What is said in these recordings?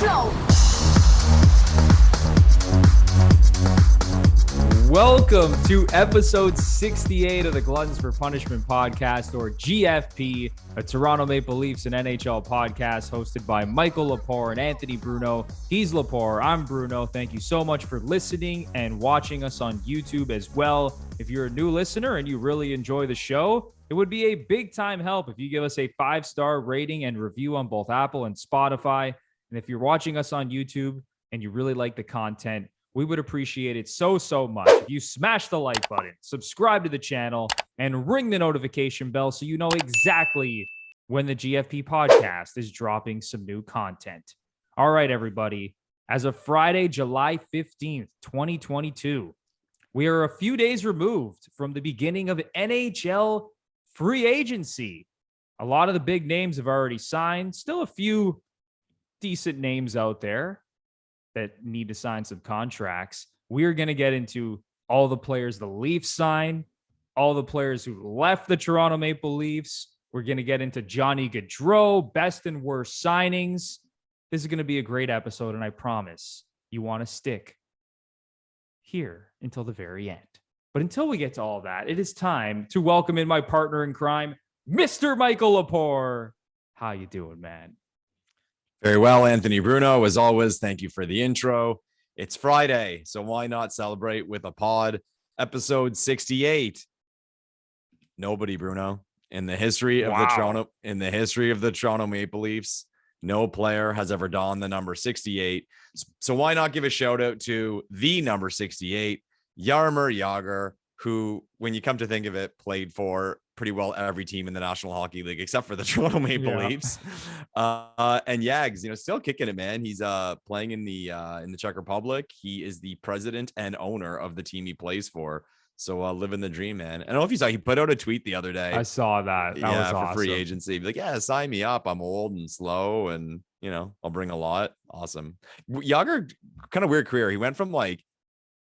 flow. Welcome to episode 68 of the Gluttons For Punishment Podcast, or GFP, a Toronto Maple Leafs and NHL podcast hosted by Michael Lepore and Anthony Bruno. He's Lepore, I'm Bruno. Thank you so much for listening and watching us on YouTube as well. If you're a new listener and you really enjoy the show, it would be a big time help if you give us a 5-star rating and review on both Apple and Spotify. And if you're watching us on YouTube and you really like the content, we would appreciate it so much if you smash the like button, subscribe to the channel, and ring the notification bell so you know exactly when the GFP podcast is dropping some new content. All right, everybody. As of Friday, July 15th, 2022, we are a few days removed from the beginning of NHL free agency. A lot of the big names have already signed. Still a few decent names out there that need to sign some contracts. We are going to get into all the players the Leafs signed, all the players who left the Toronto Maple Leafs. We're going to get into Johnny Gaudreau, best and worst signings. This is going to be a great episode, and I promise you want to stick here until the very end. But until we get to all that, it is time to welcome in my partner in crime, Mr. Michael Lepore. How you doing, man? Very well, Anthony Bruno. As always, thank you for the intro. It's Friday, so why not celebrate with a pod? Episode 68. Nobody, Bruno, in the history of the Toronto Maple Leafs, no player has ever donned the number 68. So why not give a shout out to the number 68, Jaromir Jagr, who, when you come to think of it, played for pretty well every team in the National Hockey League except for the Toronto Maple Leafs. And Yags, still kicking it, man. He's playing in the Czech Republic. He is the president and owner of the team he plays for. So living the dream, man. I don't know if you saw, he put out a tweet the other day. I saw that. That was awesome. For free agency. Like, yeah, sign me up. I'm old and slow and, I'll bring a lot. Awesome. Jagr, kind of weird career. He went from like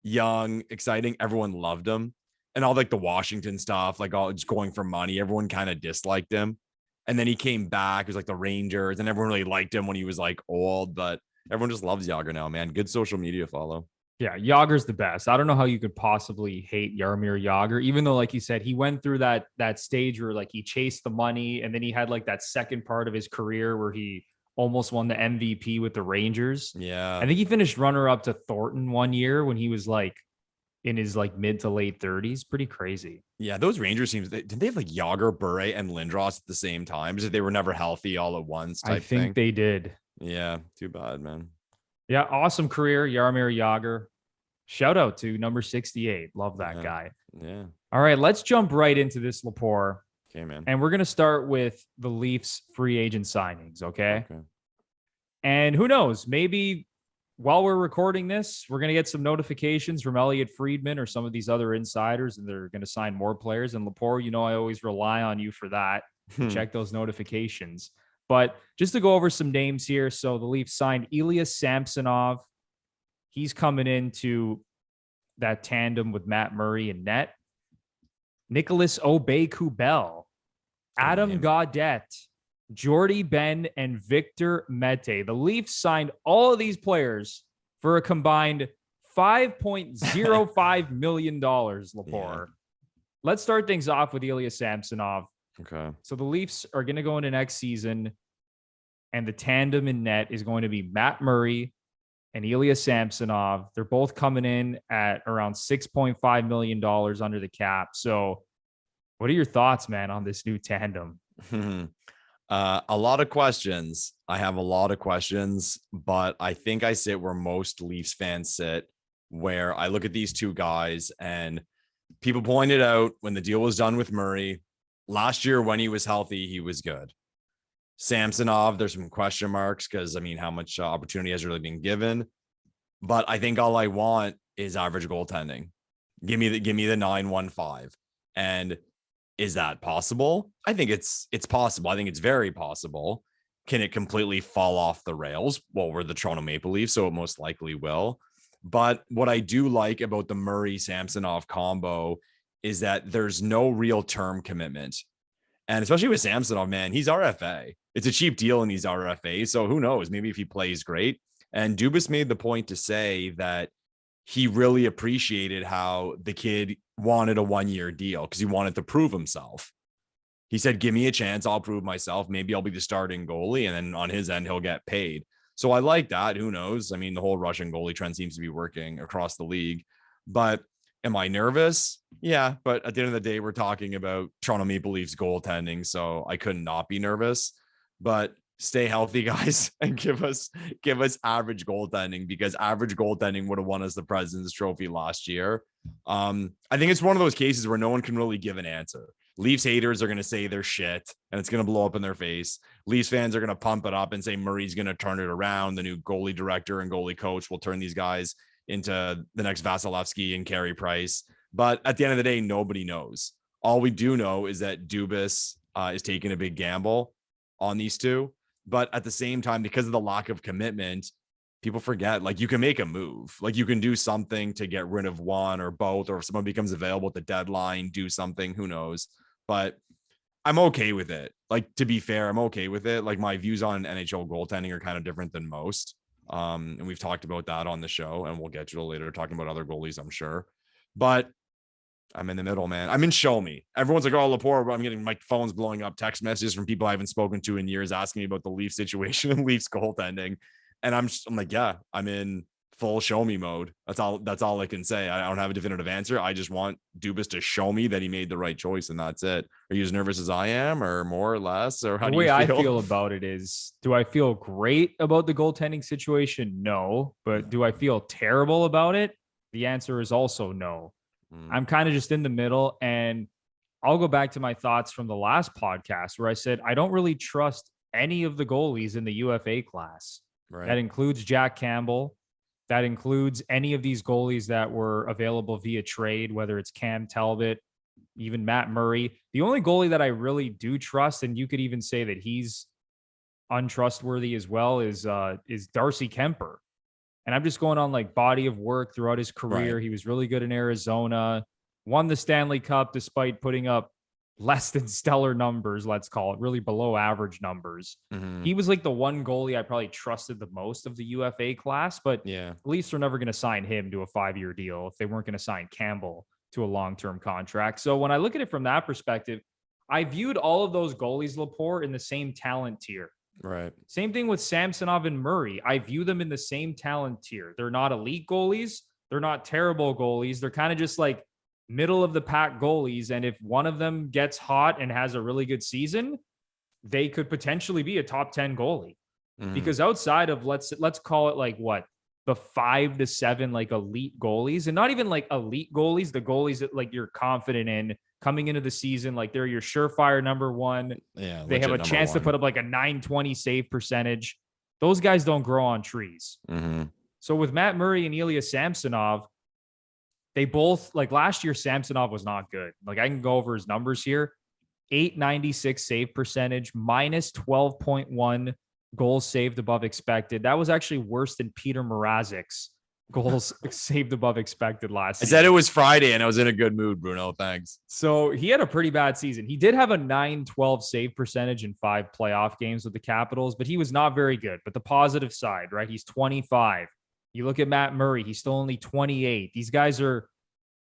young, exciting, everyone loved him, and all like the Washington stuff, like all just going for money. Everyone kind of disliked him. And then he came back. It was like the Rangers, and everyone really liked him when he was like old, but everyone just loves Jagr now, man. Good social media follow. Yeah, Jagr's the best. I don't know how you could possibly hate Jaromir Jagr, even though, like you said, he went through that stage where like he chased the money, and then he had like that second part of his career where he almost won the MVP with the Rangers. Yeah. I think he finished runner up to Thornton one year when he was like in his like mid to late 30s. Pretty crazy. Yeah, those Rangers teams, didn't they have like Jagr, Bure, and Lindros at the same time? Because they were never healthy all at once. I think they did. Yeah, too bad, man. Yeah, awesome career, Jaromir Jagr. Shout out to number 68. Love that guy. Yeah. All right, let's jump right into this, Lepore. Okay, man. And we're going to start with the Leafs free agent signings, okay? And who knows, maybe while we're recording this, we're going to get some notifications from Elliot Friedman or some of these other insiders, and they're going to sign more players. And Lepore, I always rely on you for that. Check those notifications. But just to go over some names here. So the Leafs signed Ilya Samsonov. He's coming into that tandem with Matt Murray and net. Nicholas Aube-Kubel, Adam Gaudette, Jordy Ben, and Victor Mete. The Leafs signed all of these players for a combined $5.05 million, Lepore. Yeah. Let's start things off with Ilya Samsonov. Okay. So the Leafs are going to go into next season, and the tandem in net is going to be Matt Murray and Ilya Samsonov. They're both coming in at around $6.5 million under the cap. So what are your thoughts, man, on this new tandem? A lot of questions. I have a lot of questions, but I think I sit where most Leafs fans sit, where I look at these two guys, and people pointed out when the deal was done with Murray last year, when he was healthy, he was good. Samsonov, there's some question marks because, how much opportunity has really been given? But I think all I want is average goaltending. Give me the 9.15. And is that possible? I think it's possible. I think it's very possible. Can it completely fall off the rails? Well, we're the Toronto Maple Leafs, so it most likely will. But what I do like about the Murray-Samsonov combo is that there's no real term commitment. And especially with Samsonov, man, he's RFA. It's a cheap deal and he's RFA. So who knows? Maybe if he plays great, And Dubas made the point to say that he really appreciated how the kid wanted a 1-year deal because he wanted to prove himself. He said, give me a chance. I'll prove myself. Maybe I'll be the starting goalie. And then on his end, he'll get paid. So I like that. Who knows? I mean, the whole Russian goalie trend seems to be working across the league. But am I nervous? Yeah. But at the end of the day, we're talking about Toronto Maple Leafs goaltending. So I couldn't not be nervous. But stay healthy, guys, and give us average goaltending, because average goaltending would have won us the President's Trophy last year. I think it's one of those cases where no one can really give an answer. Leafs haters are going to say they're shit and it's going to blow up in their face. Leafs fans are going to pump it up and say Murray's going to turn it around. The new goalie director and goalie coach will turn these guys into the next Vasilevsky and Carey Price. But at the end of the day, nobody knows. All we do know is that Dubas is taking a big gamble on these two. But at the same time, because of the lack of commitment, people forget, like, you can make a move. Like, you can do something to get rid of one or both, or if someone becomes available at the deadline, do something, who knows. But I'm okay with it. Like, to be fair, I'm okay with it. Like, my views on NHL goaltending are kind of different than most. And we've talked about that on the show, and we'll get to it later, talking about other goalies, I'm sure. But I'm in the middle, man. I'm in show me. Everyone's like, oh, Lepore, I'm getting my phone's blowing up, text messages from people I haven't spoken to in years asking me about the Leafs situation and Leafs goaltending. And I'm like, yeah, I'm in full show me mode. That's all I can say. I don't have a definitive answer. I just want Dubas to show me that he made the right choice, and that's it. Are you as nervous as I am, or more or less? Or how do you feel? The way I feel about it is, do I feel great about the goaltending situation? No. But do I feel terrible about it? The answer is also no. I'm kind of just in the middle, and I'll go back to my thoughts from the last podcast where I said I don't really trust any of the goalies in the UFA class. Right. That includes Jack Campbell. That includes any of these goalies that were available via trade, whether it's Cam Talbot, even Matt Murray. The only goalie that I really do trust, and you could even say that he's untrustworthy as well, is Darcy Kemper. And I'm just going on like body of work throughout his career. Right. He was really good in Arizona, won the Stanley Cup despite putting up less than stellar numbers, let's call it, really below average numbers. Mm-hmm. He was like the one goalie I probably trusted the most of the UFA class, but yeah, the Leafs are never going to sign him to a 5-year deal if they weren't going to sign Campbell to a long-term contract. So when I look at it from that perspective, I viewed all of those goalies, Lepore, in the same talent tier. Right. Same thing with Samsonov and Murray. I view them in the same talent tier. They're not elite goalies. They're not terrible goalies. They're kind of just like middle of the pack goalies. And if one of them gets hot and has a really good season, they could potentially be a top 10 goalie. Mm-hmm. Because outside of let's call it like what, the 5 to 7 like elite goalies, and not even like elite goalies, the goalies that like you're confident in coming into the season, like they're your surefire number one. Yeah, they have a chance to put up like a 920 save percentage. Those guys don't grow on trees. Mm-hmm. So with Matt Murray and Ilya Samsonov, they both, like last year, Samsonov was not good. Like I can go over his numbers here. 896 save percentage, minus 12.1 goals saved above expected. That was actually worse than Peter Mrazek's goals saved above expected last season. I said it was Friday and I was in a good mood, Bruno. Thanks. So he had a pretty bad season. He did have a 912 save percentage in 5 playoff games with the Capitals, but he was not very good. But the positive side, right? He's 25. You look at Matt Murray, he's still only 28. These guys are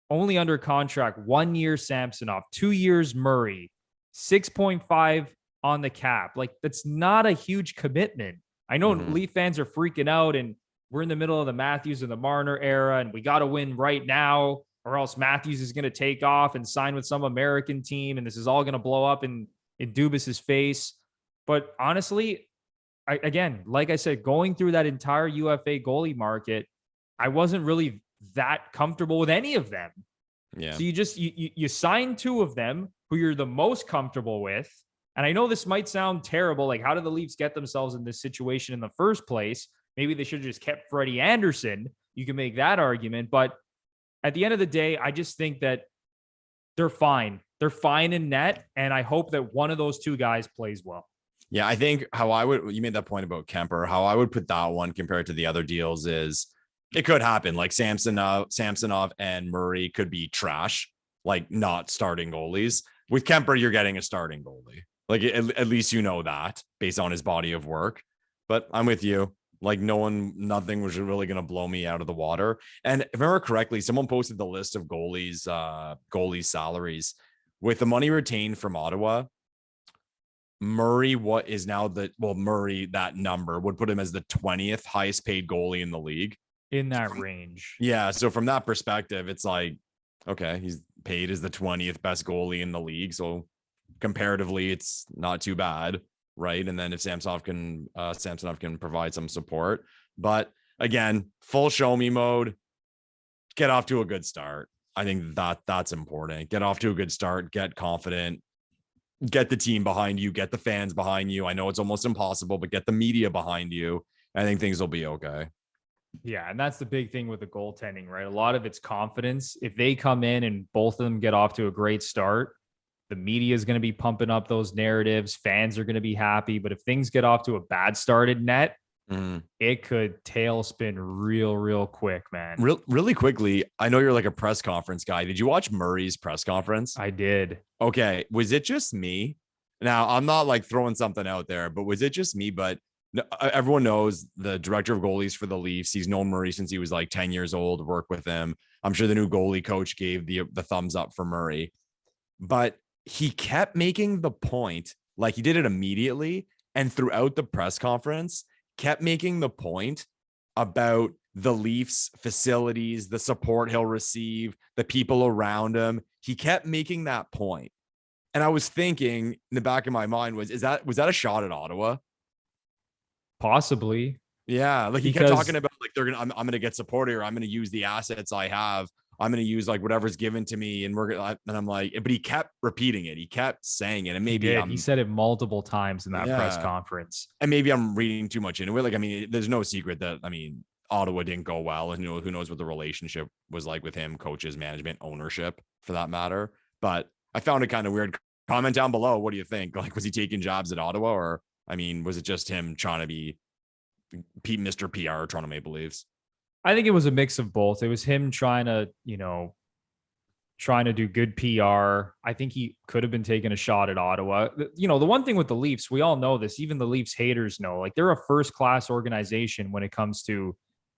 only under contract 1 year Samsonov, 2 years Murray, 6.5 on the cap. Like, that's not a huge commitment. I know Leaf fans are freaking out, and we're in the middle of the Matthews and the Marner era, and we got to win right now, or else Matthews is going to take off and sign with some American team, and this is all going to blow up in Dubas's face. But honestly, again, like I said, going through that entire UFA goalie market, I wasn't really that comfortable with any of them. Yeah. So you sign 2 of them who you're the most comfortable with. And I know this might sound terrible. Like, how did the Leafs get themselves in this situation in the first place? Maybe they should have just kept Freddie Anderson. You can make that argument. But at the end of the day, I just think that they're fine. They're fine in net. And I hope that one of those 2 guys plays well. Yeah, I think you made that point about Kemper, how I would put that one compared to the other deals is it could happen. Like Samsonov and Murray could be trash, like not starting goalies. With Kemper, you're getting a starting goalie. Like at least you know that based on his body of work. But I'm with you. Like nothing was really going to blow me out of the water. And if I remember correctly, someone posted the list of goalies salaries with the money retained from Ottawa. Murray, Murray, that number would put him as the 20th highest paid goalie in the league. In that range. Yeah. So from that perspective, it's like, okay, he's paid as the 20th best goalie in the league. So comparatively, it's not too bad. Right. And then if Samsonov can provide some support, but again, full show me mode, get off to a good start. I think that's important. Get off to a good start, get confident, get the team behind you, get the fans behind you. I know it's almost impossible, but get the media behind you. I think things will be okay. Yeah. And that's the big thing with the goaltending, right? A lot of it's confidence. If they come in and both of them get off to a great start, the media is going to be pumping up those narratives. Fans are going to be happy. But if things get off to a bad start at net, it could tailspin real quick, man. Really quickly. I know you're like a press conference guy. Did you watch Murray's press conference? I did. Okay. Was it just me? Now, I'm not like throwing something out there, but was it just me? But everyone knows the director of goalies for the Leafs. He's known Murray since he was like 10 years old, worked with him. I'm sure the new goalie coach gave the thumbs up for Murray. But he kept making the point, like he did it immediately and throughout the press conference, kept making the point about the Leafs facilities, the support he'll receive, the people around him. He kept making that point. And I was thinking in the back of my mind was that a shot at Ottawa? Possibly. Yeah. Like he kept talking about like, I'm going to get support here. I'm going to use the assets I have. I'm going to use like whatever's given to me. And I'm like, but he kept repeating it. He kept saying it. And maybe he said it multiple times in that press conference. And maybe I'm reading too much into it. Like, I mean, there's no secret that, Ottawa didn't go well. And who knows what the relationship was like with him, coaches, management, ownership for that matter. But I found it kind of weird. Comment down below. What do you think? Like, was he taking jobs at Ottawa or, was it just him trying to be Mr. PR, Toronto Maple Leafs? I think it was a mix of both. It was him trying to do good PR. I think he could have been taking a shot at Ottawa. The one thing with the Leafs, we all know this, even the Leafs haters know, like they're a first-class organization when it comes to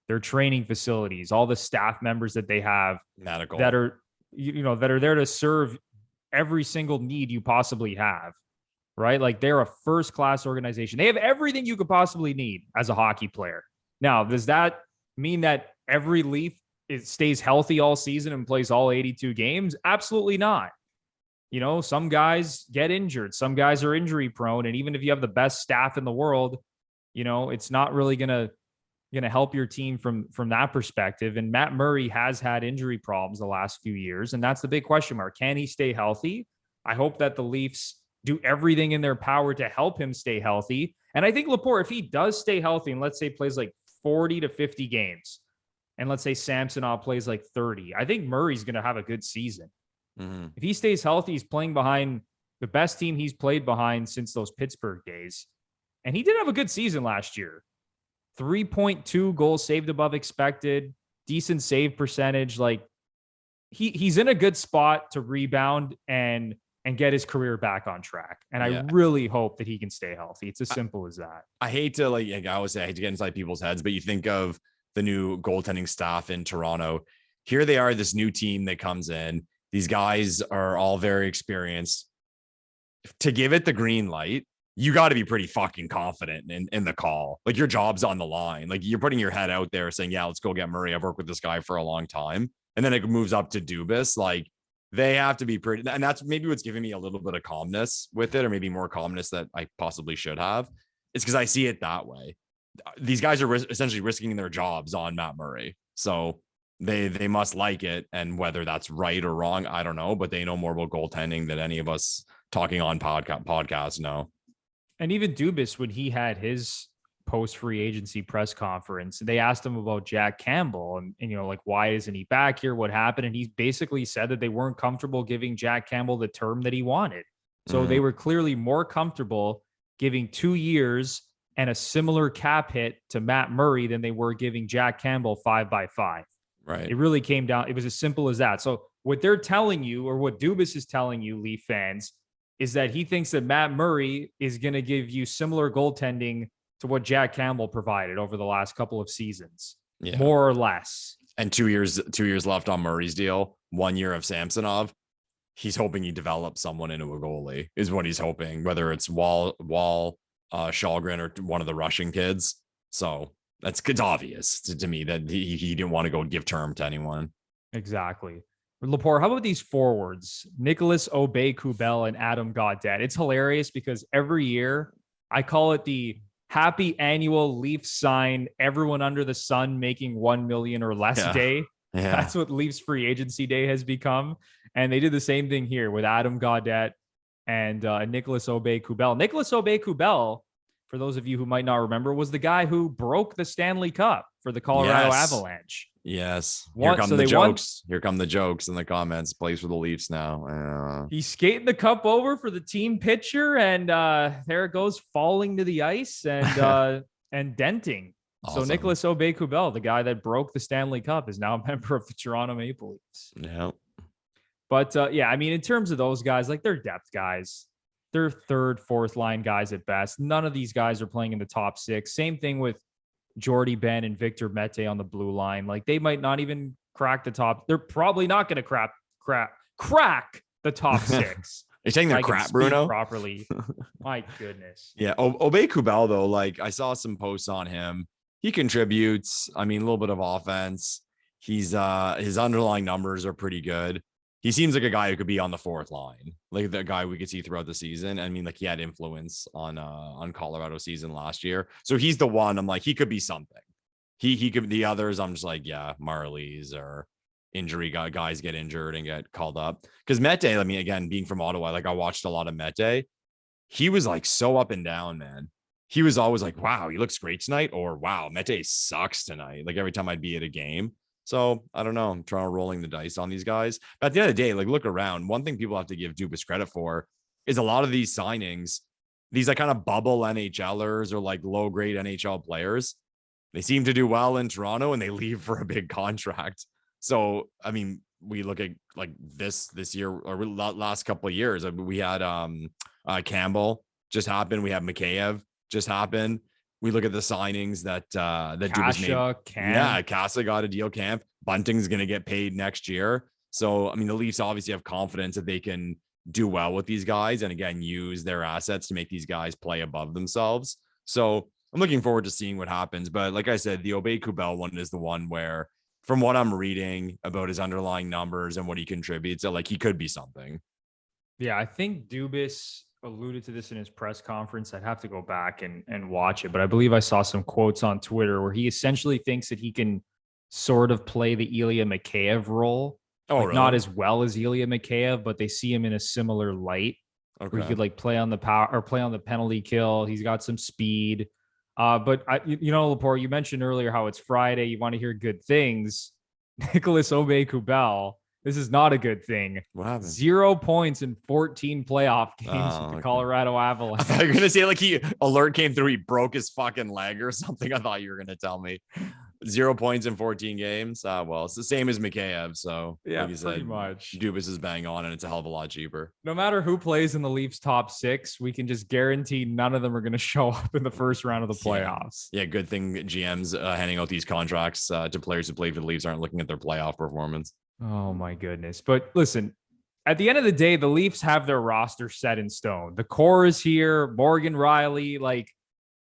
their training facilities, all the staff members that they have medical that are there to serve every single need you possibly have, right? Like they're a first-class organization. They have everything you could possibly need as a hockey player. Now, does that mean that every Leaf stays healthy all season and plays all 82 games? Absolutely not. Some guys get injured. Some guys are injury prone. And even if you have the best staff in the world, it's not really going to help your team from that perspective. And Matt Murray has had injury problems the last few years. And that's the big question mark. Can he stay healthy? I hope that the Leafs do everything in their power to help him stay healthy. And I think Lepore, if he does stay healthy and let's say plays like 40 to 50 games, and let's say Samsonov plays like 30, I think Murray's going to have a good season. If he stays healthy, he's playing behind the best team he's played behind since those Pittsburgh days. And he did have a good season last year. 3.2 goals saved above expected, decent save percentage. Like he's in a good spot to rebound and get his career back on track. And I really hope that he can stay healthy. It's as simple as that. I hate to I always say I hate to get inside people's heads, but you think of the new goaltending staff in Toronto. Here they are, this new team that comes in. These guys are all very experienced. To give it the green light, you got to be pretty fucking confident in the call. Like your job's on the line. Like you're putting your head out there saying, yeah, let's go get Murray. I've worked with this guy for a long time. And then it moves up to Dubas. Like they have to be pretty, and that's maybe what's giving me a little bit of calmness with it, or maybe more calmness that I possibly should have. It's because I see it that way. These guys are essentially risking their jobs on Matt Murray. So they must like it. And whether that's right or wrong, I don't know, but they know more about goaltending than any of us talking on podcasts know. And even Dubas, when he had his post-free agency press conference, they asked him about Jack Campbell and like, why isn't he back here? What happened? And he basically said that they weren't comfortable giving Jack Campbell the term that he wanted. So they were clearly more comfortable giving 2 years and a similar cap hit to Matt Murray than they were giving Jack Campbell 5x5. Right. It really came down. It was as simple as that. So what they're telling you, or what Dubas is telling you, Leaf fans, is that he thinks that Matt Murray is going to give you similar goaltending to what Jack Campbell provided over the last couple of seasons, Yeah. more or less. And 2 years left on Murray's deal, 1 year of Samsonov. He's hoping he develops someone into a goalie is what he's hoping, whether it's Wall, Shalgren or one of the Russian kids. So it's obvious to me that he didn't want to go give term to anyone. Exactly. Lepore, how about these forwards? Nicholas Aube-Kubel and Adam Gaudreau. It's hilarious because every year I call it the happy annual Leafs sign everyone under the sun making 1 million or less day. Yeah. That's what Leafs free agency day has become. And they did the same thing here with Adam Gaudreau and Nicholas Aube-Kubel. Nicholas Aube-Kubel, for those of you who might not remember, was the guy who broke the Stanley Cup for the Colorado Avalanche. Yes. Here come the jokes. Here come the jokes in the comments. Plays for the Leafs now. He's skating the cup over for the team pitcher, and there it goes, falling to the ice and and denting. Awesome. So Nicholas Aube-Kubel, the guy that broke the Stanley Cup, is now a member of the Toronto Maple Leafs. Yeah. But I mean, in terms of those guys, like they're depth guys. They're third, fourth line guys at best. None of these guys are playing in the top six. Same thing with Jordy Ben and Victor Mete on the blue line. Like they might not even crack the top. They're probably not going to crack the top six. Are you saying they're crap, Bruno? Properly. My goodness. Yeah. Aube-Kubel, though, like I saw some posts on him. He contributes. I mean, a little bit of offense. He's his underlying numbers are pretty good. He seems like a guy who could be on the fourth line, like the guy we could see throughout the season. I mean, like he had influence on Colorado season last year. So he's the one I'm like, he could be something. He could, the others, I'm just like, yeah, Marlies or injury guys get injured and get called up. Because Mete, I mean, again, being from Ottawa, like I watched a lot of Mete. He was like so up and down, man. He was always like, wow, he looks great tonight, or wow, Mete sucks tonight. Like every time I'd be at a game. So I don't know. I'm trying to rolling the dice on these guys. But at the end of the day, like look around. One thing people have to give Dubas credit for is a lot of these signings, these like kind of bubble NHLers or like low grade NHL players. They seem to do well in Toronto and they leave for a big contract. So, I mean, we look at like this year or last couple of years. We had Campbell just happened. We have Mikheyev just happened. We look at the signings that Dubas made. Kase got a deal. Camp Bunting's going to get paid next year. So, I mean, the Leafs obviously have confidence that they can do well with these guys and again, use their assets to make these guys play above themselves. So I'm looking forward to seeing what happens. But like I said, the Aube-Kubel one is the one where from what I'm reading about his underlying numbers and what he contributes, like he could be something. Yeah, I think Dubas alluded to this in his press conference. I'd have to go back and watch it, but I believe I saw some quotes on Twitter where he essentially thinks that he can sort of play the Ilya Mikheyev role. Really? Not as well as Ilya Mikheyev, but they see him in a similar light. Okay. Where he could like play on the power or play on the penalty kill. He's got some speed. But Lepore, you mentioned earlier how it's Friday. You want to hear good things. Nicholas Aube-Kubel, this is not a good thing. What happened? 0 points in 14 playoff games with the Colorado Avalanche. I thought you were going to say like alert came through. He broke his fucking leg or something. I thought you were going to tell me 0 points in 14 games. Well, it's the same as Mikheyev. So yeah, like you pretty said, much. Dubas is bang on and it's a hell of a lot cheaper. No matter who plays in the Leafs top six, we can just guarantee none of them are going to show up in the first round of the playoffs. Yeah, good thing GMs handing out these contracts to players who play for the Leafs aren't looking at their playoff performance. Oh my goodness. But listen, at the end of the day, the Leafs have their roster set in stone. The core is here. Morgan Riley, like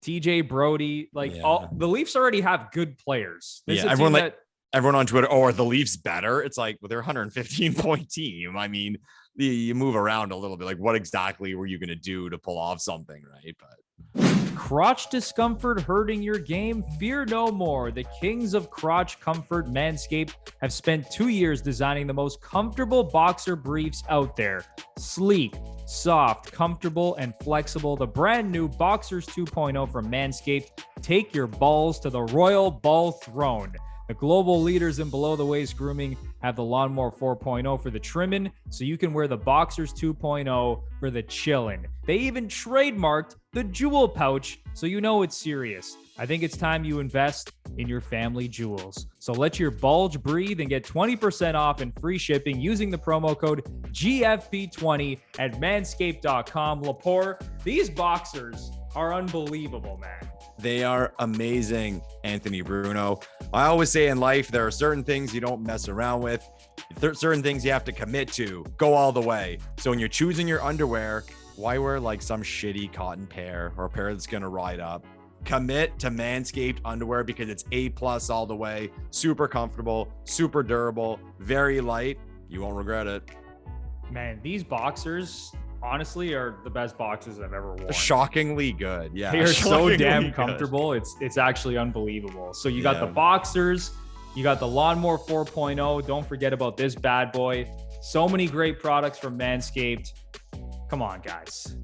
TJ Brody, all the Leafs already have good players. Everyone on Twitter, are the Leafs better? It's like, well, they're a 115-point team. I mean, you move around a little bit. Like, what exactly were you going to do to pull off something, right? But crotch discomfort hurting your game? Fear no more. The kings of crotch comfort, Manscaped, have spent 2 years designing the most comfortable boxer briefs out there. Sleek, soft, comfortable, and flexible. The brand new Boxers 2.0 from Manscaped take your balls to the royal ball throne. The global leaders in below-the-waist grooming have the Lawnmower 4.0 for the trimming, so you can wear the Boxers 2.0 for the chillin'. They even trademarked the jewel pouch, so you know it's serious. I think it's time you invest in your family jewels. So let your bulge breathe and get 20% off and free shipping using the promo code GFP20 at manscaped.com. Lepore, these boxers are unbelievable, man. They are amazing, Anthony Bruno. I always say in life, there are certain things you don't mess around with. Certain things you have to commit to, go all the way. So when you're choosing your underwear, why wear like some shitty cotton pair or a pair that's going to ride up? Commit to MANSCAPED underwear because it's A+ all the way. Super comfortable, super durable, very light. You won't regret it. Man, these boxers honestly are the best boxers I've ever worn. Shockingly good. Yeah. They are so damn good. comfortable. It's actually unbelievable. So you got the boxers, you got the Lawnmower 4.0. Don't forget about this bad boy. So many great products from Manscaped. Come on, guys.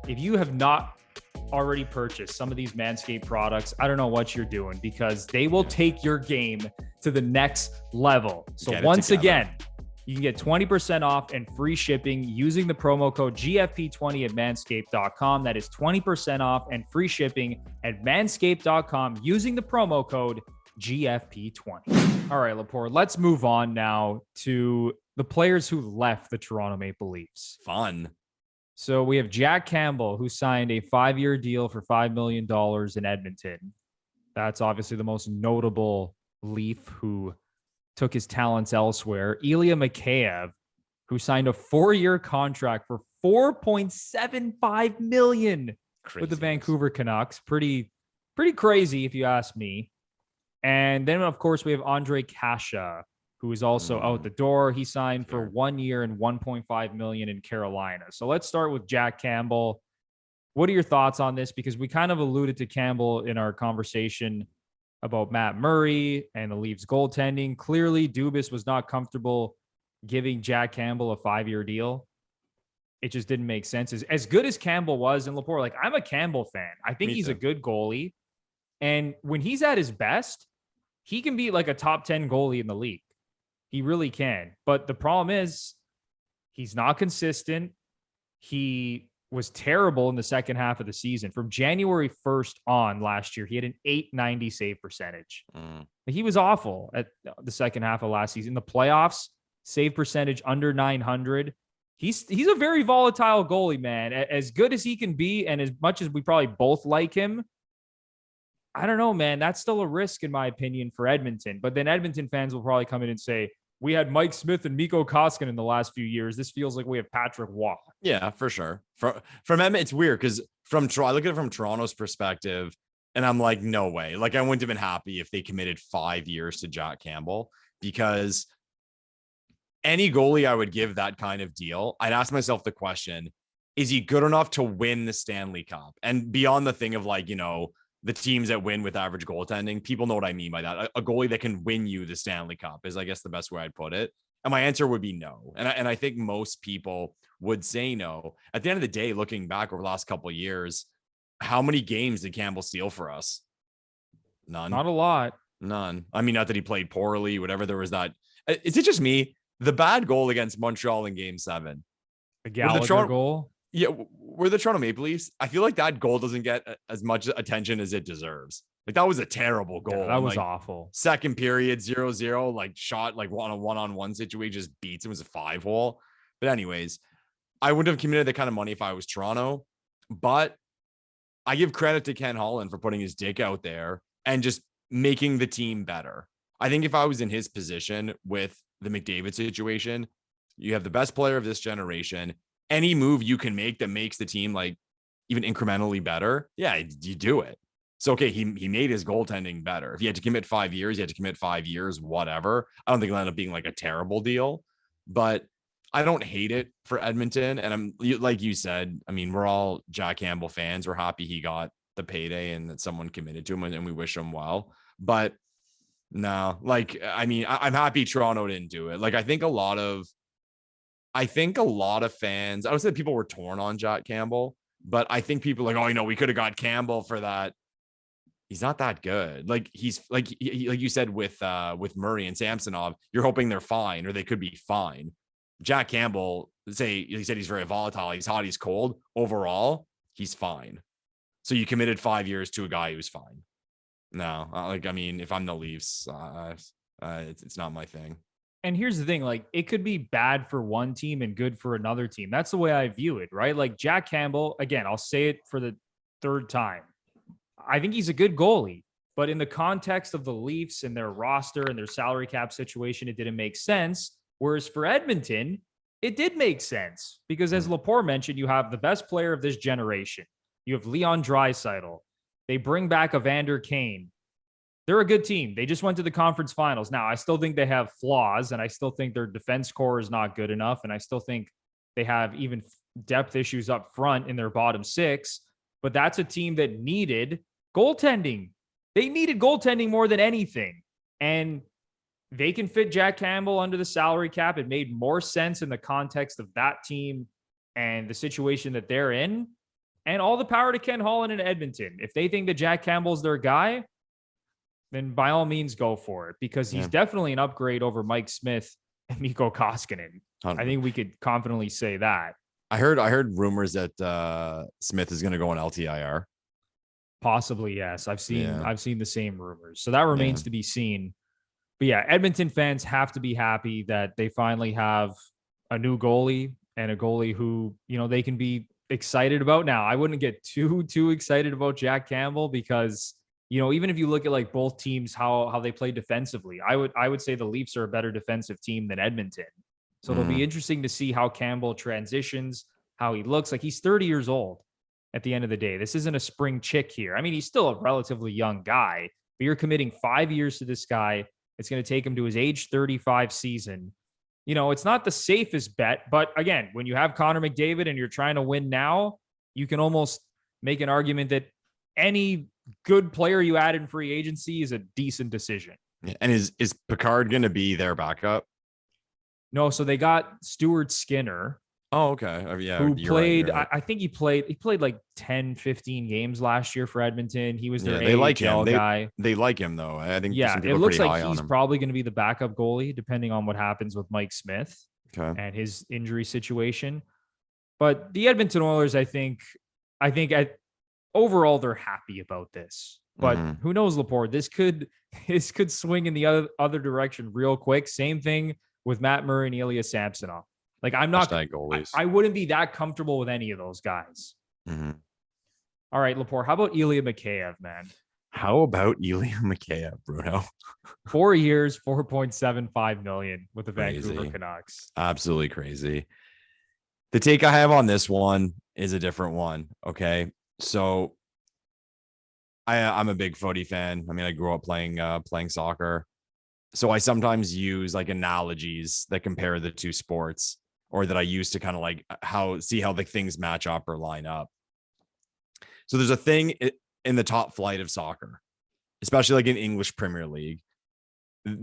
If you have not already purchased some of these Manscaped products, I don't know what you're doing, because they will take your game to the next level. So once again, you can get 20% off and free shipping using the promo code GFP20 at manscaped.com. That is 20% off and free shipping at manscaped.com using the promo code GFP20. All right, Lepore, let's move on now to the players who left the Toronto Maple Leafs. Fun. So we have Jack Campbell, who signed a 5-year deal for $5 million in Edmonton. That's obviously the most notable Leaf who took his talents elsewhere. Ilya Mikheyev, who signed a 4-year contract for $4.75 million with the Vancouver Canucks. Pretty crazy, if you ask me. And then, of course, we have Ondrej Kase, who is also out the door. He signed for 1 year and $1.5 million in Carolina. So let's start with Jack Campbell. What are your thoughts on this? Because we kind of alluded to Campbell in our conversation about Matt Murray and the Leafs goaltending. Clearly, Dubas was not comfortable giving Jack Campbell a 5-year deal. It just didn't make sense. As good as Campbell was in Lepore, like, I'm a Campbell fan. I think he's a good goalie. And when he's at his best, he can be like a top 10 goalie in the league. He really can. But the problem is he's not consistent. He was terrible in the second half of the season. From January 1st on last year, he had an .890 save percentage. He was awful at the second half of last season. In the playoffs, save percentage under 900. He's a very volatile goalie, man. As good as he can be, and as much as we probably both like him, I don't know, man. That's still a risk, in my opinion, for Edmonton. But then Edmonton fans will probably come in and say, we had Mike Smith and Mikko Koskinen in the last few years. This feels like we have Patrick Waugh. Yeah, for sure. From Edmonton, it's weird because I look at it from Toronto's perspective, and I'm like, no way. Like, I wouldn't have been happy if they committed 5 years to Jack Campbell, because any goalie I would give that kind of deal, I'd ask myself the question, is he good enough to win the Stanley Cup? And beyond the thing of, like, the teams that win with average goaltending, people know what I mean by that. A goalie that can win you the Stanley Cup is, I guess, the best way I'd put it. And my answer would be no. And I think most people would say no. At the end of the day, looking back over the last couple of years, how many games did Campbell steal for us? None. Not a lot. None. I mean, not that he played poorly, whatever. There was that. Is it just me? The bad goal against Montreal in Game 7. The Gallagher goal? Yeah, we're the Toronto Maple Leafs. I feel like that goal doesn't get as much attention as it deserves. Like, that was a terrible goal. Yeah, that was awful. Second period, 0-0, like, shot, like, on a one-on-one situation, just beats. It was a 5-hole. But anyways, I wouldn't have committed that kind of money if I was Toronto. But I give credit to Ken Holland for putting his dick out there and just making the team better. I think if I was in his position with the McDavid situation, you have the best player of this generation. Any move you can make that makes the team, like, even incrementally better, yeah, you do it. So, okay, he made his goaltending better. If he had to commit 5 years, he had to commit 5 years, whatever. I don't think it'll end up being like a terrible deal, but I don't hate it for Edmonton. And I'm, like you said, I mean, we're all Jack Campbell fans. We're happy he got the payday and that someone committed to him, and we wish him well. But no, like, I mean, I'm happy Toronto didn't do it. Like, I think a lot of fans, I would say people were torn on Jack Campbell, but I think people are like, oh, we could have got Campbell for that. He's not that good. Like, he's like you said with Murray and Samsonov, you're hoping they're fine or they could be fine. Jack Campbell, he said he's very volatile. He's hot, he's cold. Overall, he's fine. So you committed 5 years to a guy who's fine. No, I mean, if I'm the Leafs, it's not my thing. And here's the thing, like, it could be bad for one team and good for another team. That's the way I view it, right? Like, Jack Campbell, again, I'll say it for the third time. I think he's a good goalie, but in the context of the Leafs and their roster and their salary cap situation, it didn't make sense. Whereas for Edmonton, it did make sense because, as Lepore mentioned, you have the best player of this generation. You have Leon Draisaitl. They bring back Evander Kane. They're a good team. They just went to the conference finals. Now, I still think they have flaws, and I still think their defense core is not good enough, and I still think they have even depth issues up front in their bottom six. But that's a team that needed goaltending. They needed goaltending more than anything. And they can fit Jack Campbell under the salary cap. It made more sense in the context of that team and the situation that they're in. And all the power to Ken Holland and Edmonton. If they think that Jack Campbell's their guy, then by all means go for it, because he's definitely an upgrade over Mike Smith and Mikko Koskinen. I think we could confidently say that. I heard rumors that Smith is going to go on LTIR. Possibly, yes. I've seen the same rumors. So that remains to be seen. But yeah, Edmonton fans have to be happy that they finally have a new goalie and a goalie who, they can be excited about. Now, I wouldn't get too excited about Jack Campbell because, even if you look at like both teams, how they play defensively, I would say the Leafs are a better defensive team than Edmonton. So it'll be interesting to see how Campbell transitions, how he looks. Like, he's 30 years old at the end of the day. This isn't a spring chick here. I mean, he's still a relatively young guy, but you're committing 5 years to this guy. It's going to take him to his age 35 season. It's not the safest bet, but again, when you have Connor McDavid and you're trying to win now, you can almost make an argument that any good player you add in free agency is a decent decision. And is Picard going to be their backup? No, so they got Stuart Skinner. Oh, okay. Who played, right. I think he played like 10, 15 games last year for Edmonton. He was their AHL guy. They like him, though. I think it looks like he's probably going to be the backup goalie, depending on what happens with Mike Smith and his injury situation. But the Edmonton Oilers, I think overall, they're happy about this. But who knows, Lepore? This could swing in the other direction real quick. Same thing with Matt Murray and Ilya Samsonov. Like, I'm not goalies. I wouldn't be that comfortable with any of those guys. All right, Lepore, how about Ilya Mikheyev, man? How about Ilya Mikheyev, Bruno? 4 years, $4.75 million with the Vancouver Canucks. Absolutely crazy. The take I have on this one is a different one. Okay. So I'm a big footy fan. I mean, I grew up playing soccer. So I sometimes use like analogies that compare the two sports, or that I use to kind of like see how the things match up or line up. So there's a thing in the top flight of soccer, especially like in English Premier League,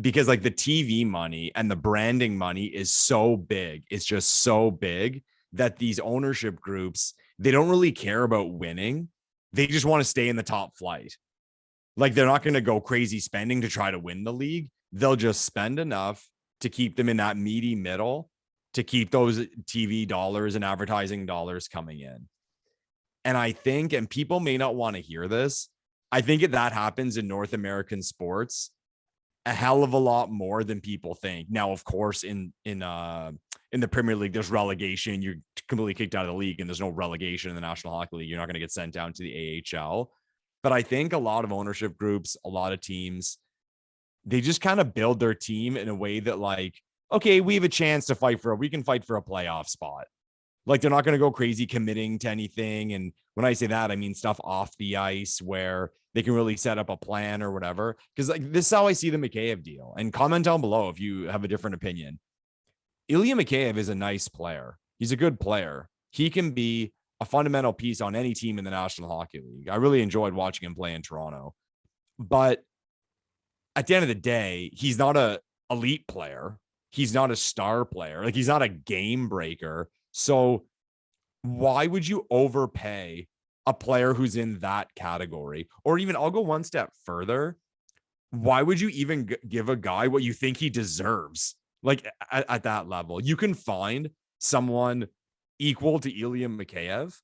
because like the TV money and the branding money is so big. It's just so big that these ownership groups, they don't really care about winning. They just want to stay in the top flight. Like, they're not going to go crazy spending to try to win the league. They'll just spend enough to keep them in that meaty middle, to keep those TV dollars and advertising dollars coming in. And I think, and people may not want to hear this, I think that happens in North American sports a hell of a lot more than people think. Now, of course, in the Premier League, there's relegation. You're completely kicked out of the league, and there's no relegation in the National Hockey League. You're not going to get sent down to the AHL. But I think a lot of ownership groups, a lot of teams, they just kind of build their team in a way that, like, okay, we have a chance to we can fight for a playoff spot. Like, they're not going to go crazy committing to anything. And when I say that, I mean stuff off the ice where they can really set up a plan or whatever. Because like, this is how I see the Mikheyev deal. And comment down below if you have a different opinion. Ilya Mikheyev is a nice player. He's a good player. He can be a fundamental piece on any team in the National Hockey League. I really enjoyed watching him play in Toronto. But at the end of the day, he's not an elite player. He's not a star player. Like, he's not a game breaker. So why would you overpay a player who's in that category? Or even, I'll go one step further. Why would you even give a guy what you think he deserves? Like, at that level, you can find someone equal to Ilya Mikheyev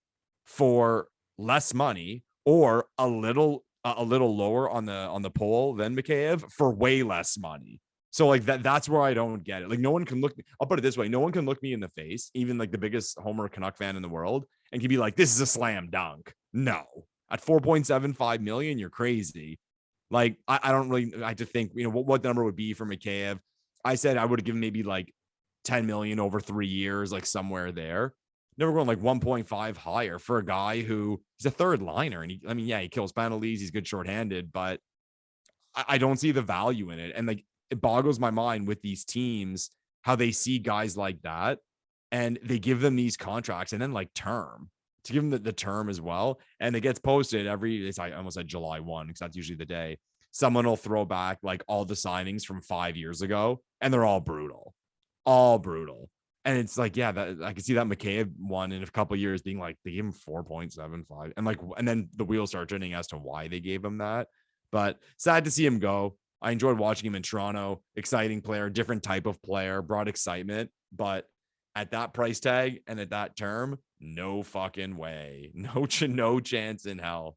for less money, or a little lower on the poll than Mikheyev for way less money. So like that's where I don't get it. Like, no one can look, I'll put it this way. No one can look me in the face, even like the biggest Homer Canuck fan in the world, and can be like, this is a slam dunk. No, At 4.75 million, you're crazy. Like, I don't really, I have to think, what number would be for Mikheyev. I said I would have given maybe like 10 million over 3 years, like somewhere there. Never going like 1.5 higher for a guy who he's a third liner. And he kills penalties. He's good shorthanded, but I don't see the value in it. And like, it boggles my mind with these teams, how they see guys like that and they give them these contracts and then like term to give them the term as well. And it gets posted I almost said July 1, because that's usually the day. Someone will throw back like all the signings from 5 years ago and they're all brutal. And it's like, yeah, that I can see that Mikheyev one in a couple of years being like, they gave him 4.75 and then the wheels start turning as to why they gave him that. But sad to see him go. I enjoyed watching him in Toronto. Exciting player, different type of player, brought excitement, but at that price tag and at that term, no fucking way. No chance in hell.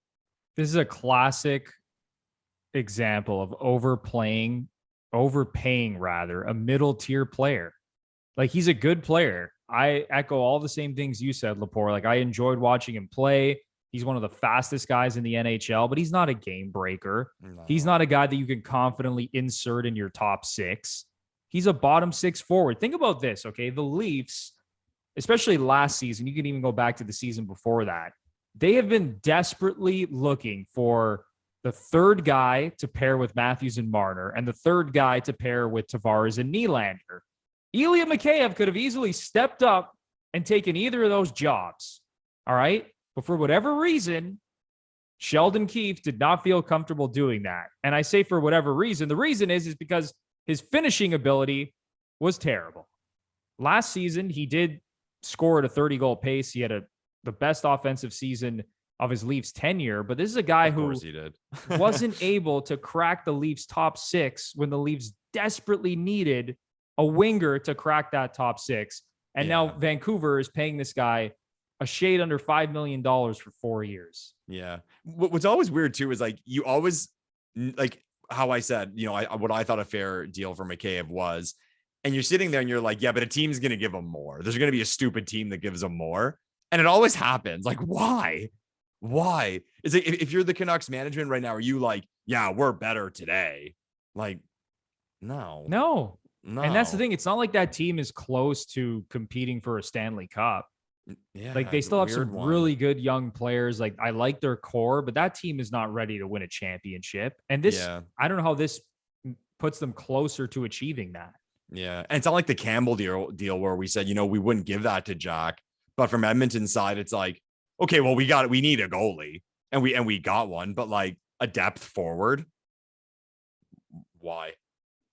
This is a classic example of overpaying rather, a middle tier player. Like, he's a good player. I echo all the same things you said, Lepore. Like, I enjoyed watching him play. He's one of the fastest guys in the NHL, but he's not a game breaker. No. He's not a guy that you can confidently insert in your top 6. He's a bottom 6 forward. Think about this, okay? The Leafs, especially last season, you can even go back to the season before that, they have been desperately looking for the third guy to pair with Matthews and Marner and the third guy to pair with Tavares and Nylander. Ilya Mikheyev could have easily stepped up and taken either of those jobs, all right? But for whatever reason, Sheldon Keefe did not feel comfortable doing that. And I say for whatever reason, the reason is because his finishing ability was terrible. Last season, he did score at a 30-goal pace. He had the best offensive season of his Leafs tenure, but this is a guy who wasn't able to crack the Leafs top 6 when the Leafs desperately needed a winger to crack that top 6. And now Vancouver is paying this guy a shade under $5 million for 4 years. Yeah. What's always weird too is like, you always, like how I said, what I thought a fair deal for Mikheyev was, and you're sitting there and you're like, yeah, but a team's going to give him more. There's going to be a stupid team that gives him more. And it always happens. Like, why? It's like, if you're the Canucks management right now, are you like, yeah, we're better today? Like, no. And that's the thing. It's not like that team is close to competing for a Stanley Cup. Yeah, like, they still have some really good young players. Like, I like their core, but that team is not ready to win a championship. And this, I don't know how this puts them closer to achieving that. Yeah. And it's not like the Campbell deal where we said, we wouldn't give that to Jack. But from Edmonton's side, it's like, okay, well, we need a goalie and we got one, but like a depth forward. Why?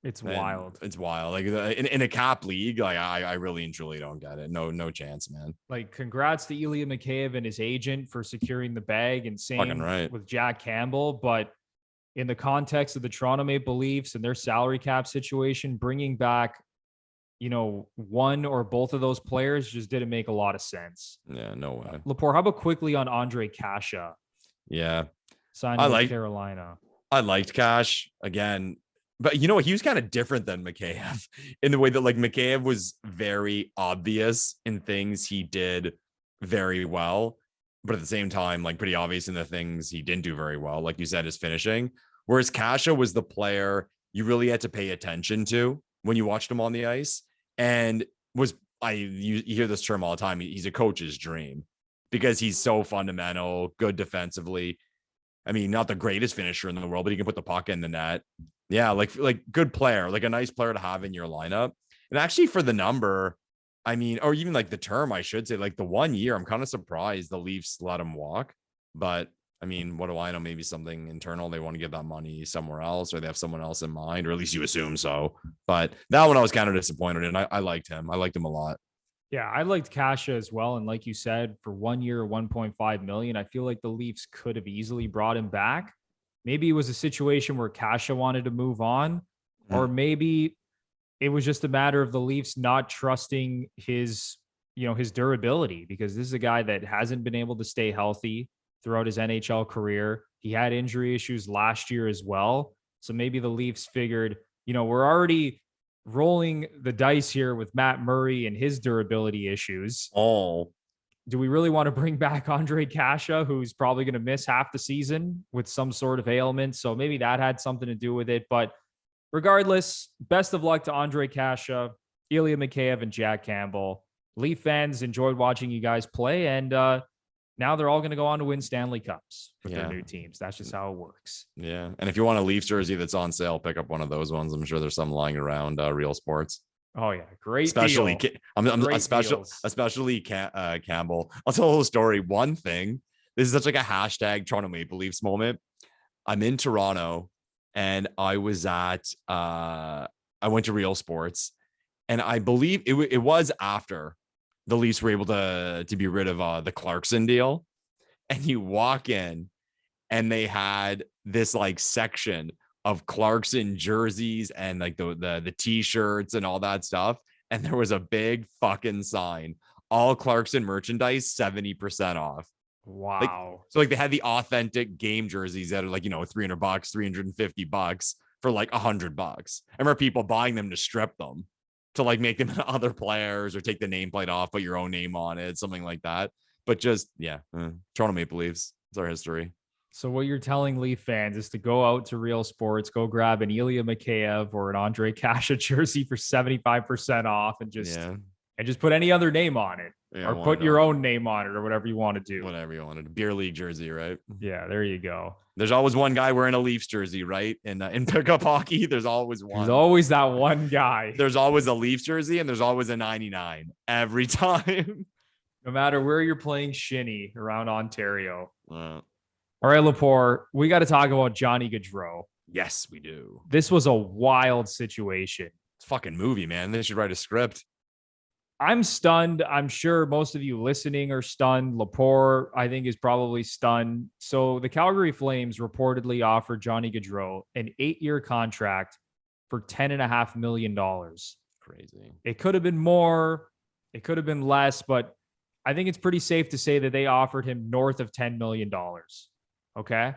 It's wild. It's wild. Like, in a cap league, like I really and truly don't get it. No chance, man. Like, congrats to Ilya Mikheyev and his agent for securing the bag, and same with Jack Campbell. But in the context of the Toronto Maple Leafs and their salary cap situation, bringing back, one or both of those players just didn't make a lot of sense. Yeah, no way. Lepore, how about quickly on Ondrej Kase? Yeah. Signed with Carolina. I liked Kase again. But he was kind of different than Mikheyev in the way that, like, Mikheyev was very obvious in things he did very well, but at the same time, like, pretty obvious in the things he didn't do very well. Like you said, his finishing. Whereas Kase was the player you really had to pay attention to when you watched him on the ice. And you hear this term all the time. He's a coach's dream because he's so fundamental, good defensively. I mean, not the greatest finisher in the world, but he can put the puck in the net. Yeah, like good player, like a nice player to have in your lineup. And actually, for the number, I mean, or even like the term, I should say, like the 1 year, I'm kind of surprised the Leafs let him walk. But I mean, what do I know? Maybe something internal. They want to give that money somewhere else, or they have someone else in mind, or at least you assume so. But that one I was kind of disappointed in. I liked him. I liked him a lot. Yeah, I liked Kase as well. And like you said, for 1 year, 1.5 million, I feel like the Leafs could have easily brought him back. Maybe it was a situation where Kase wanted to move on, or maybe it was just a matter of the Leafs not trusting his durability, because this is a guy that hasn't been able to stay healthy throughout his NHL career. He had injury issues last year as well. So maybe the Leafs figured, we're already rolling the dice here with Matt Murray and his durability issues. Oh, do we really want to bring back Ondrej Kase, who's probably going to miss half the season with some sort of ailment? So maybe that had something to do with it. But regardless, best of luck to Ondrej Kase, Ilya Mikheyev, and Jack Campbell. Leaf fans enjoyed watching you guys play, and now they're all going to go on to win Stanley Cups with their new teams. That's just how it works. Yeah. And if you want a Leafs jersey that's on sale, pick up one of those ones. I'm sure there's some lying around Real Sports. Oh yeah, great. Especially, deal. especially Campbell. I'll tell a little story. One thing, this is such like a hashtag Toronto Maple Leafs moment. I'm in Toronto, and I was at I went to Real Sports, and I believe it was after the Leafs were able to be rid of the Clarkson deal. And you walk in, and they had this like section of Clarkson jerseys and like the t-shirts and all that stuff. And there was a big fucking sign, all Clarkson merchandise, 70% off. Wow. So they had the authentic game jerseys that are like, $300, $350 for like $100. I remember people buying them to strip them, to like make them other players or take the nameplate off, put your own name on it, something like that. But just, Toronto Maple Leafs. It's our history. So what you're telling Leaf fans is to go out to Real Sports, go grab an Ilya Mikheyev or an Ondrej Kase jersey for 75% off, and just put any other name on it, or put your own name on it, or whatever you want to do. Whatever you want to do. Beer league jersey, right? Yeah, there you go. There's always one guy wearing a Leafs jersey, right? In pickup hockey, there's always one. There's always that one guy. There's always a Leafs jersey, and there's always a 99 every time. No matter where you're playing shinny around Ontario. All right, Lepore, we got to talk about Johnny Gaudreau. Yes, we do. This was a wild situation. It's a fucking movie, man. They should write a script. I'm stunned. I'm sure most of you listening are stunned. Lepore, I think, is probably stunned. So the Calgary Flames reportedly offered Johnny Gaudreau an 8-year contract for $10.5 million. Crazy. It could have been more. It could have been less, but I think it's pretty safe to say that they offered him north of $10 million. Okay.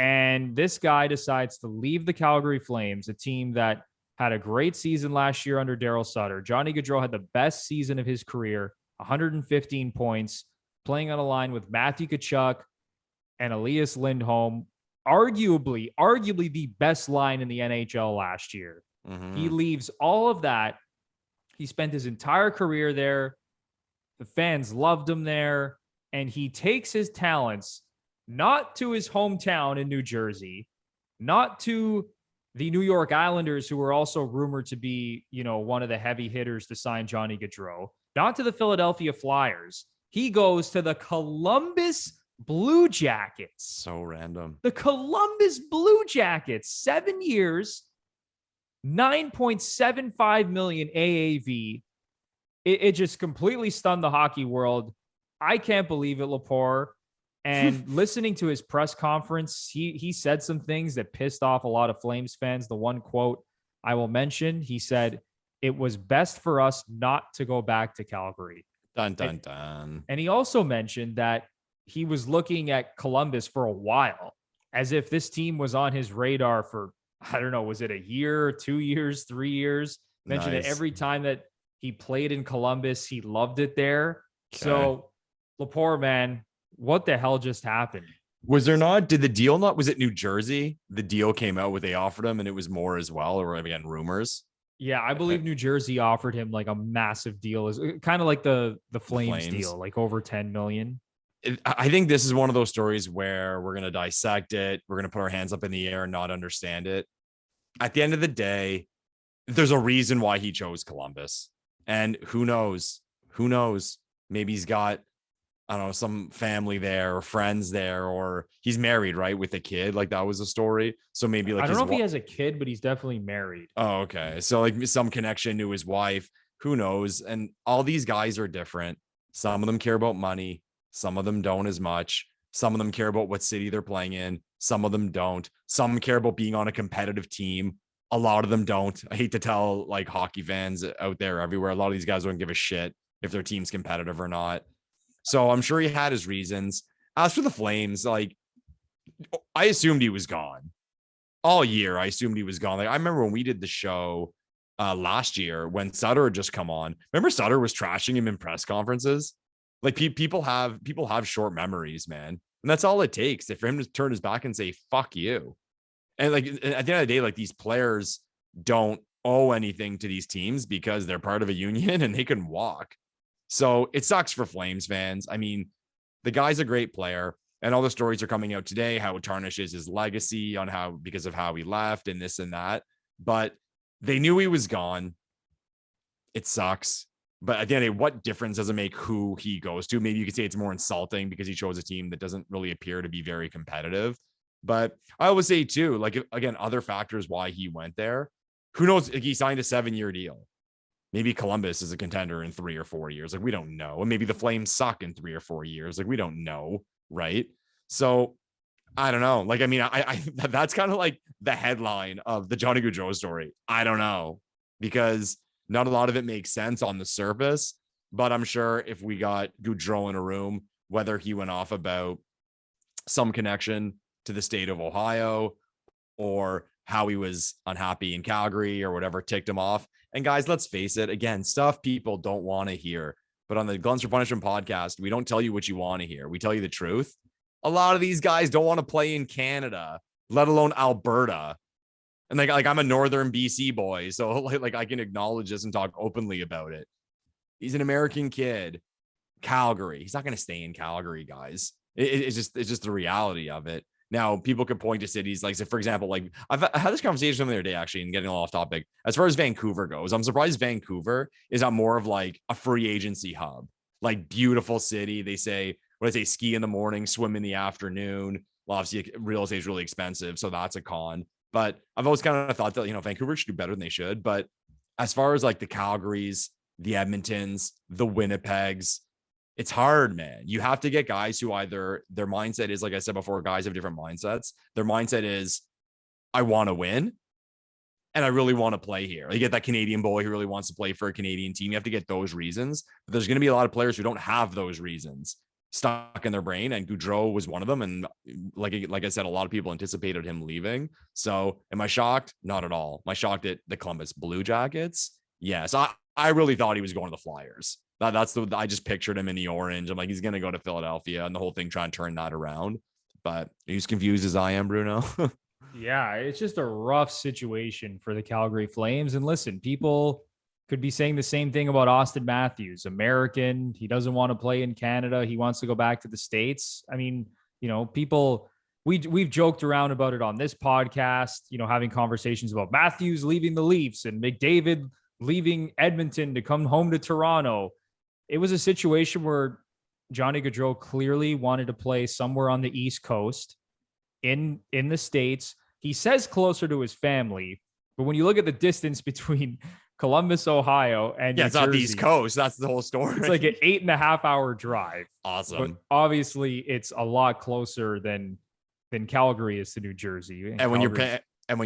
And this guy decides to leave the Calgary Flames, a team that had a great season last year under Daryl Sutter. Johnny Gaudreau had the best season of his career, 115 points, playing on a line with Matthew Tkachuk and Elias Lindholm, arguably the best line in the NHL last year. Mm-hmm. He leaves all of that. He spent his entire career there. The fans loved him there. And he takes his talents not to his hometown in New Jersey, not to the New York Islanders, who were also rumored to be, one of the heavy hitters to sign Johnny Gaudreau, not to the Philadelphia Flyers. He goes to the Columbus Blue Jackets. So random. The Columbus Blue Jackets, 7 years, $9.75 million AAV. It just completely stunned the hockey world. I can't believe it, Lepore. And listening to his press conference, he said some things that pissed off a lot of Flames fans. The one quote I will mention, he said, "It was best for us not to go back to Calgary." Dun, dun, dun. And he also mentioned that he was looking at Columbus for a while, as if this team was on his radar for, I don't know, was it a year, 2 years, 3 years? Mentioned that every time that he played in Columbus, he loved it there. Okay. So, Lepore, man, what the hell just happened? Was it New Jersey? The deal came out where they offered him, and it was more as well, or again, rumors. Yeah, I believe New Jersey offered him like a massive deal, is kind of like the Flames deal, like over 10 million. I think this is one of those stories where we're going to dissect it. We're going to put our hands up in the air and not understand it. At the end of the day, there's a reason why he chose Columbus, and who knows? Maybe he's got, I don't know, some family there or friends there, or he's married, right, with a kid. Like that was a story. So maybe like, I don't know if he has a kid, but he's definitely married. Oh, okay. So like some connection to his wife, who knows? And all these guys are different. Some of them care about money. Some of them don't as much. Some of them care about what city they're playing in. Some of them don't. Some care about being on a competitive team. A lot of them don't. I hate to tell like hockey fans out there everywhere. A lot of these guys don't give a shit if their team's competitive or not. So I'm sure he had his reasons. As for the Flames, like I assumed he was gone all year. I assumed he was gone. Like I remember when we did the show last year when Sutter had just come on. Remember Sutter was trashing him in press conferences? Like people have short memories, man. And that's all it takes for him to turn his back and say, fuck you. And like at the end of the day, like these players don't owe anything to these teams because they're part of a union and they can walk. So it sucks for Flames fans. I mean, the guy's a great player, and all the stories are coming out today, how it tarnishes his legacy on how, because of how he left and this and that. But they knew he was gone. It sucks. But at the end of the day, what difference does it make who he goes to? Maybe you could say it's more insulting because he chose a team that doesn't really appear to be very competitive. But I always say too, like, again, other factors why he went there. Who knows? He signed a 7-year deal. Maybe Columbus is a contender in 3 or 4 years. Like, we don't know. And maybe the Flames suck in 3 or 4 years. Like, we don't know. Right. So I don't know. Like, I mean, I that's kind of like the headline of the Johnny Gaudreau story. I don't know, because not a lot of it makes sense on the surface, but I'm sure if we got Gaudreau in a room, whether he went off about some connection to the state of Ohio or how he was unhappy in Calgary or whatever ticked him off. And guys, let's face it, again, stuff people don't want to hear. But on the Gluttons For Punishment podcast, we don't tell you what you want to hear. We tell you the truth. A lot of these guys don't want to play in Canada, let alone Alberta. And like I'm a northern BC boy, so like I can acknowledge this and talk openly about it. He's an American kid. Calgary. He's not going to stay in Calgary, guys. It's just the reality of it. Now, people could point to cities like, so for example, like I had this conversation the other day, actually, and getting a little off topic. As far as Vancouver goes, I'm surprised Vancouver is not more of like a free agency hub. Like, beautiful city. They say, what do I say, ski in the morning, swim in the afternoon. Well, obviously, real estate is really expensive, so that's a con. But I've always kind of thought that, you know, Vancouver should do better than they should. But as far as like the Calgarys, the Edmontons, the Winnipegs, it's hard, man. You have to get guys who either their mindset is, like I said before, guys have different mindsets. Their mindset is, I want to win and I really want to play here. You get that Canadian boy who really wants to play for a Canadian team. You have to get those reasons. But there's going to be a lot of players who don't have those reasons stuck in their brain, and Gaudreau was one of them. And like I said, a lot of people anticipated him leaving. So am I shocked? Not at all. Am I shocked at the Columbus Blue Jackets? Yes. I really thought he was going to the Flyers. I just pictured him in the orange. I'm like, he's going to go to Philadelphia and the whole thing, trying to turn that around. But he's confused as I am, Bruno. Yeah, it's just a rough situation for the Calgary Flames. And listen, people could be saying the same thing about Austin Matthews, American. He doesn't want to play in Canada. He wants to go back to the States. I mean, you know, people, we've joked around about it on this podcast, you know, having conversations about Matthews leaving the Leafs and McDavid leaving Edmonton to come home to Toronto. It was a situation where Johnny Gaudreau clearly wanted to play somewhere on the East Coast in the States. He says closer to his family, but when you look at the distance between Columbus, Ohio, and it's not the East Coast. That's the whole story. It's like an 8.5-hour drive. Awesome. But obviously, it's a lot closer than Calgary is to New Jersey. And when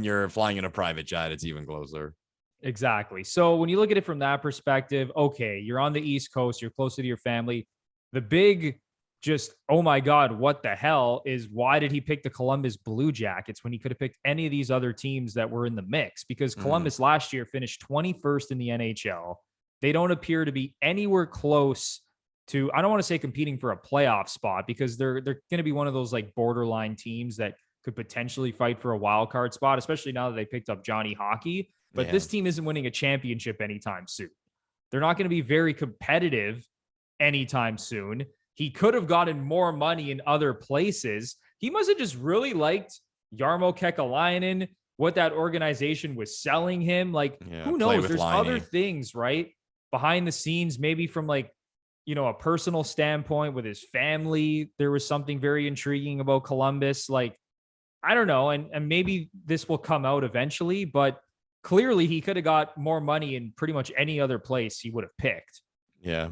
you're flying in a private jet, it's even closer. Exactly. So when you look at it from that perspective, okay, you're on the East Coast, you're closer to your family. The big just, oh my God, what the hell is, why did he pick the Columbus Blue Jackets when he could have picked any of these other teams that were in the mix? Because Columbus last year finished 21st in the NHL. They don't appear to be anywhere close to, I don't want to say competing for a playoff spot, because they're going to be one of those like borderline teams that could potentially fight for a wild card spot, especially now that they picked up Johnny Hockey. But this team isn't winning a championship anytime soon. They're not going to be very competitive anytime soon. He could have gotten more money in other places. He must have just really liked Jarmo Kekalainen, what that organization was selling him. Like, who knows? There's other things, right? Behind the scenes, maybe from like, you know, a personal standpoint with his family, there was something very intriguing about Columbus. Like, I don't know. And maybe this will come out eventually, but clearly he could have got more money in pretty much any other place he would have picked. Yeah.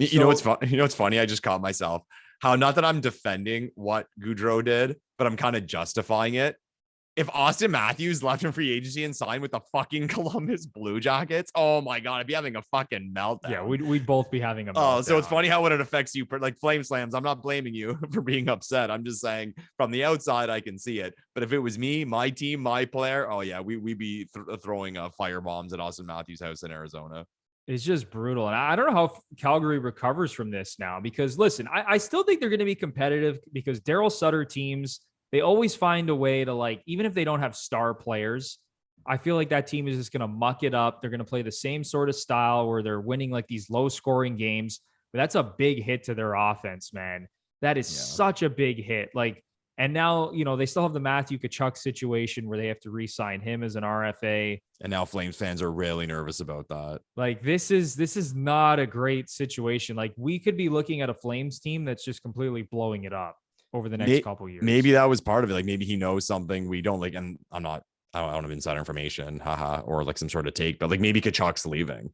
You know what's fun? You know what's funny? I just caught myself. How, not that I'm defending what Gaudreau did, but I'm kind of justifying it. If Austin Matthews left in free agency and signed with the fucking Columbus Blue Jackets, oh my God, I'd be having a fucking meltdown. Yeah, we'd both be having a meltdown. Oh, so it's funny how it affects you. Like, Flame Slams, I'm not blaming you for being upset. I'm just saying from the outside, I can see it. But if it was me, my team, my player, oh yeah, we'd be throwing firebombs at Austin Matthews' house in Arizona. It's just brutal. And I don't know how Calgary recovers from this now, because listen, I still think they're going to be competitive because Daryl Sutter teams, they always find a way to, like, even if they don't have star players, I feel like that team is just going to muck it up. They're going to play the same sort of style where they're winning like these low scoring games. But that's a big hit to their offense, man. That is such a big hit. Like, and now, they still have the Matthew Tkachuk situation where they have to re-sign him as an RFA. And now Flames fans are really nervous about that. Like, this is not a great situation. Like, we could be looking at a Flames team that's just completely blowing it up over the next couple years. Maybe that was part of it. Like, maybe he knows something we don't, like, and I don't have insider information, or like some sort of take, but like maybe Kachuk's leaving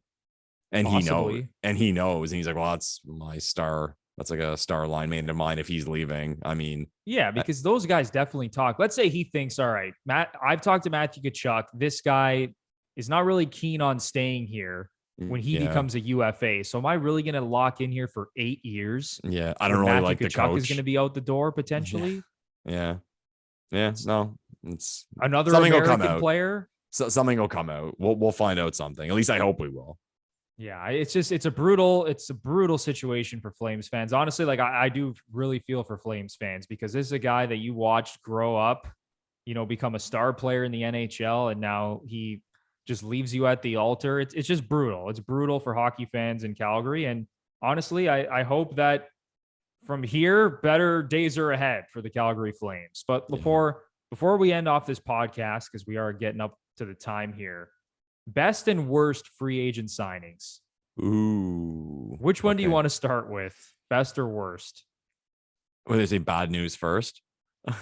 and Possibly. he knows, and he's like, well, that's my star. That's like a star line mate of mine if he's leaving. I mean, yeah, because those guys definitely talk. Let's say he thinks, all right, I've talked to Matthew Tkachuk. This guy is not really keen on staying here when he becomes a UFA. So am I really going to lock in here for 8 years? Yeah, I don't really Matthew like Tkachuk the coach. Is going to be out the door potentially. Yeah. No, it's another something American will come out. player. So something will come out. We'll find out something. At least I hope we will. Yeah, it's a brutal situation for Flames fans. Honestly, like I do really feel for Flames fans because this is a guy that you watched grow up, become a star player in the NHL, and now he just leaves you at the altar. It's just brutal. It's brutal for hockey fans in Calgary. And honestly, I hope that from here, better days are ahead for the Calgary Flames. But before we end off this podcast, because we are getting up to the time here, best and worst free agent signings. Ooh. Which one do you want to start with? Best or worst? Well, they say bad news first.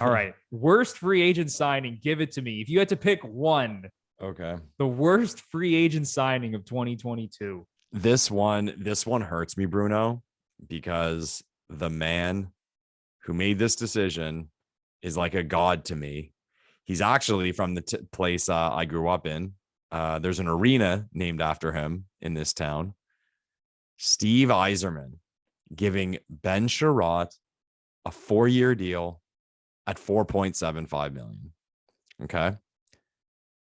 All right. Worst free agent signing. Give it to me. If you had to pick one. Okay. The worst free agent signing of 2022. This one hurts me, Bruno, because the man who made this decision is like a god to me. He's actually from the place I grew up in. There's an arena named after him in this town. Steve Yzerman giving Ben Sherratt a 4-year deal at $4.75 million. Okay.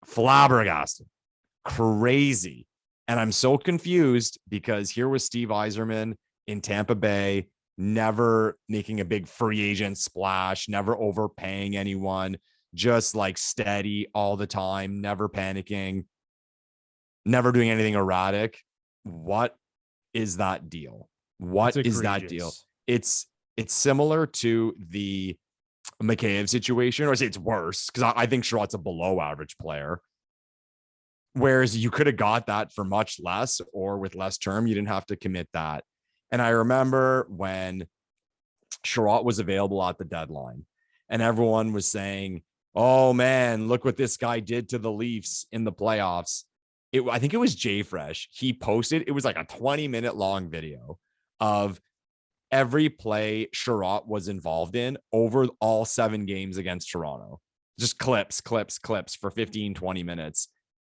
Flabbergasted. Crazy. And I'm so confused because here was Steve Yzerman in Tampa Bay, never making a big free agent splash, never overpaying anyone, just like steady all the time, never panicking, never doing anything erratic. What is that deal? What is that deal? It's similar to the Mikheyev situation, or I say it's worse because I think Sherratt's a below average player. Whereas you could have got that for much less, or with less term, you didn't have to commit that. And I remember when Sherratt was available at the deadline and everyone was saying, oh man, look what this guy did to the Leafs in the playoffs. I think it was Jay Fresh. He posted, it was like a 20-minute long video of every play Sherratt was involved in over all 7 games against Toronto. Just clips for 15, 20 minutes.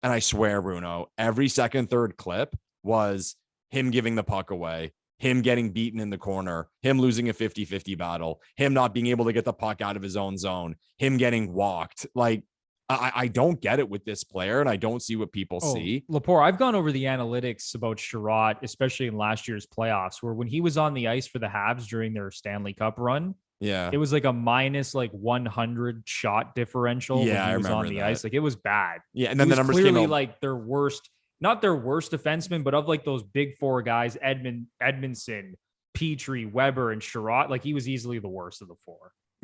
And I swear, Bruno, every second, third clip was him giving the puck away, him getting beaten in the corner, him losing a 50-50 battle, him not being able to get the puck out of his own zone, him getting walked. Like, I don't get it with this player, and I don't see what people see. Lepore, I've gone over the analytics about Sherratt, especially in last year's playoffs, where when he was on the ice for the Habs during their Stanley Cup run, it was like a minus 100 shot differential when he was on the ice. Like, it was bad. Yeah, and then the numbers clearly came out like their worst, not their worst defenseman, but of like those big 4 guys, Edmondson, Petrie, Weber, and Sherratt. Like, he was easily the worst of the 4.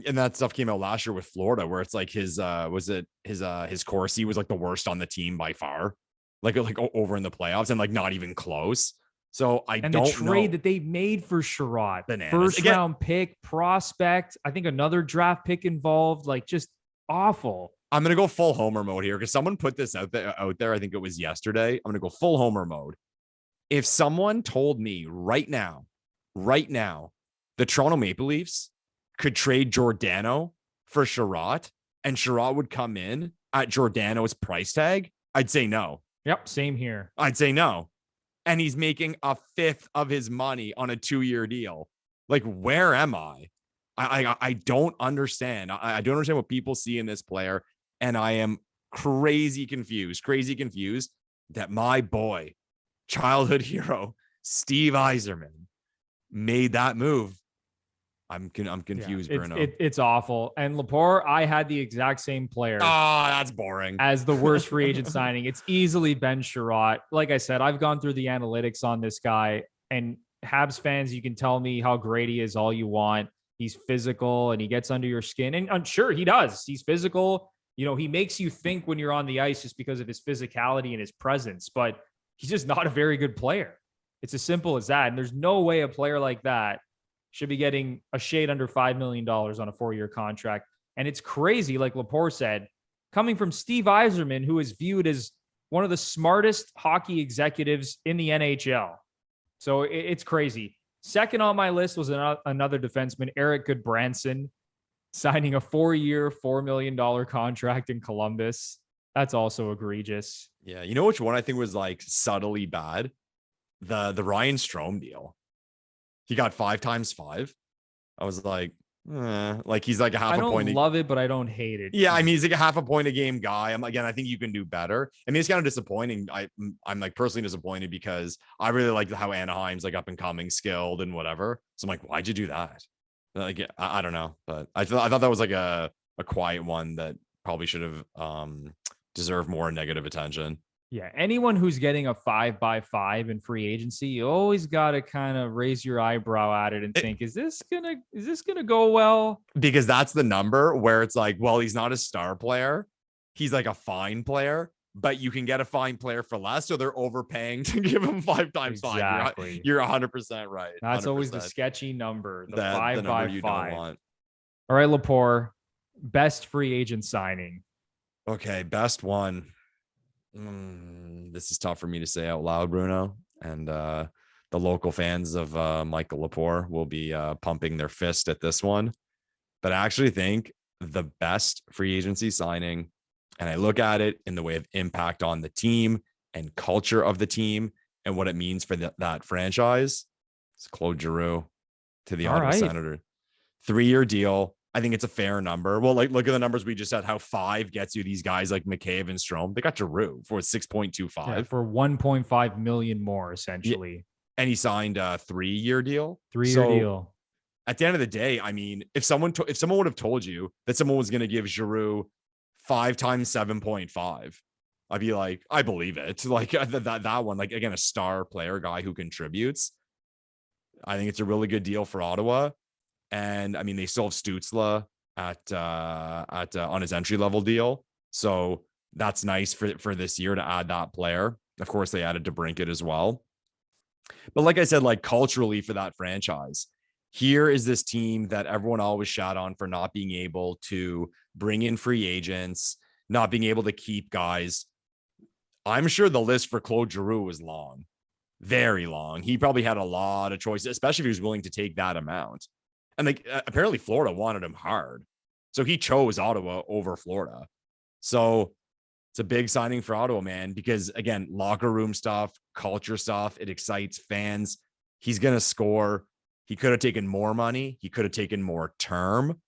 And that stuff came out last year with Florida, where it's like his Corsi was like the worst on the team by far, like over in the playoffs, and like not even close. So the trade that they made for Sherratt, bananas. First round pick, prospect, I think another draft pick involved, like just awful. I'm gonna go full homer mode here because someone put this out there. I think it was yesterday. I'm gonna go full homer mode. If someone told me right now, the Toronto Maple Leafs could trade Giordano for Sherratt and Sherratt would come in at Giordano's price tag, I'd say no. Yep, same here. I'd say no. And he's making a 1/5 of his money on a 2-year deal. Like, where am I? I don't understand. I don't understand what people see in this player. And I am crazy confused that my boy, childhood hero Steve Yzerman made that move. I'm confused, Bruno. It's awful. And Lepore, I had the exact same player. Oh, that's boring. As the worst free agent signing. It's easily Ben Sherratt. Like I said, I've gone through the analytics on this guy, and Habs fans, you can tell me how great he is all you want. He's physical and he gets under your skin. And I'm sure he does. He's physical. You know, he makes you think when you're on the ice just because of his physicality and his presence, but he's just not a very good player. It's as simple as that. And there's no way a player like that should be getting a shade under $5 million on a 4-year contract. And it's crazy, like Lepore said, coming from Steve Yzerman, who is viewed as one of the smartest hockey executives in the NHL. So it's crazy. Second on my list was another defenseman, Eric Goodbranson, signing a 4-year, $4 million contract in Columbus. That's also egregious. Yeah. You know which one I think was like subtly bad? The Ryan Strome deal. He got 5 times 5. I was like he's like a half a point. I don't love it, but I don't hate it. Yeah, I mean, he's like a half a point a game guy. I think you can do better. I mean, it's kind of disappointing. I'm like personally disappointed because I really like how Anaheim's like up and coming, skilled and whatever. So I'm like, why'd you do that? Like, I don't know, but I thought that was like a quiet one that probably should have deserved more negative attention. Yeah, anyone who's getting a 5x5 in free agency, you always got to kind of raise your eyebrow at it and think, is this gonna go well? Because that's the number where it's like, well, he's not a star player, he's like a fine player, but you can get a fine player for less, so they're overpaying to give him 5 times 5. Exactly. You're 100% right. That's 100%. always the sketchy number, the 5x5. Number you don't want. All right, Lepore, best free agent signing. Okay, best one. This is tough for me to say out loud, Bruno, and the local fans of Michael Lepore will be pumping their fist at this one. But I actually think the best free agency signing, and I look at it in the way of impact on the team and culture of the team and what it means for that franchise, it's Claude Giroux to the Ottawa Senators. 3-year deal. I think it's a fair number. Well, like, look at the numbers we just said, how 5 gets you these guys like Mikheyev and Strome. They got Giroux for 6.25. Yeah, for 1.5 million more, essentially. Yeah. And he signed a 3-year deal. 3-year deal. At the end of the day, I mean, if someone would have told you that someone was going to give Giroux 5 times 7.5, I'd be like, I believe it. Like that one, like, again, a star player guy who contributes. I think it's a really good deal for Ottawa. And I mean, they still have Stützle on his entry level deal. So that's nice for this year to add that player. Of course, they added DeBrincat as well. But like I said, like culturally for that franchise, here is this team that everyone always shat on for not being able to bring in free agents, not being able to keep guys. I'm sure the list for Claude Giroux was long, very long. He probably had a lot of choices, especially if he was willing to take that amount. And like apparently Florida wanted him hard. So he chose Ottawa over Florida. So it's a big signing for Ottawa, man, because again, locker room stuff, culture stuff, it excites fans. He's going to score. He could have taken more money. He could have taken more term.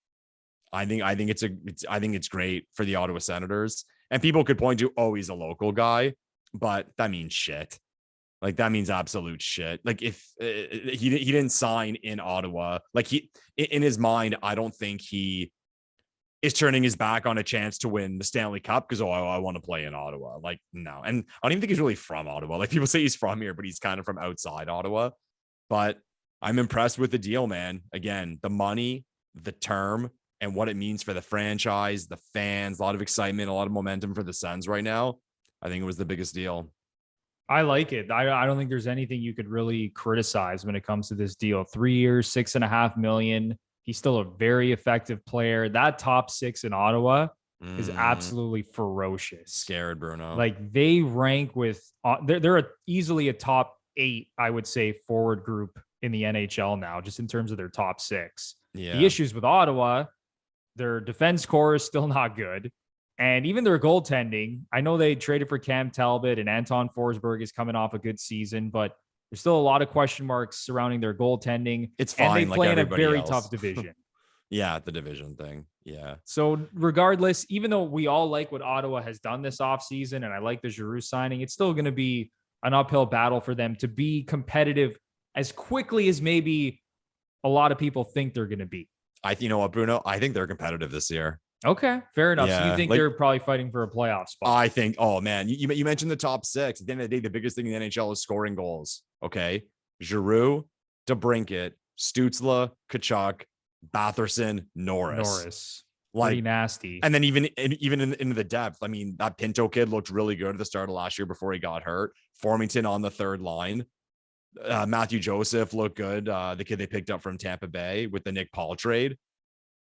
I think it's great for the Ottawa Senators. And people could point to, oh, he's a local guy, but that means shit. Like that means absolute shit. Like if he didn't sign in Ottawa, like in his mind, I don't think he is turning his back on a chance to win the Stanley Cup because, I want to play in Ottawa. Like, no. And I don't even think he's really from Ottawa. Like people say he's from here, but he's kind of from outside Ottawa. But I'm impressed with the deal, man. Again, the money, the term, and what it means for the franchise, the fans, a lot of excitement, a lot of momentum for the Sens right now. I think it was the biggest deal. I like it. I don't think there's anything you could really criticize when it comes to this deal. 3 years, $6.5 million. He's still a very effective player. That top 6 in Ottawa is absolutely ferocious. Scared, Bruno. Like they rank with, they're easily a top 8, I would say, forward group in the NHL now, just in terms of their top 6. Yeah. The issues with Ottawa, their defense core is still not good. And even their goaltending, I know they traded for Cam Talbot and Anton Forsberg is coming off a good season, but there's still a lot of question marks surrounding their goaltending. It's fine. And they play like in a very else. tough division. Yeah, the division thing. Yeah. So regardless, even though we all like what Ottawa has done this offseason, and I like the Giroux signing, it's still going to be an uphill battle for them to be competitive as quickly as maybe a lot of people think they're going to be. You know what, Bruno? I think they're competitive this year. Okay, fair enough. Yeah, so you think they're probably fighting for a playoff spot? I think, oh man, you mentioned the top six. At the end of the day, the biggest thing in the NHL is scoring goals. Okay. Giroux, DeBrincat, Stützle, Tkachuk, Batherson, Norris. Pretty nasty. And then even in the depth, I mean, that Pinto kid looked really good at the start of last year before he got hurt. Formington on the third line. Matthew Joseph looked good. The kid they picked up from Tampa Bay with the Nick Paul trade.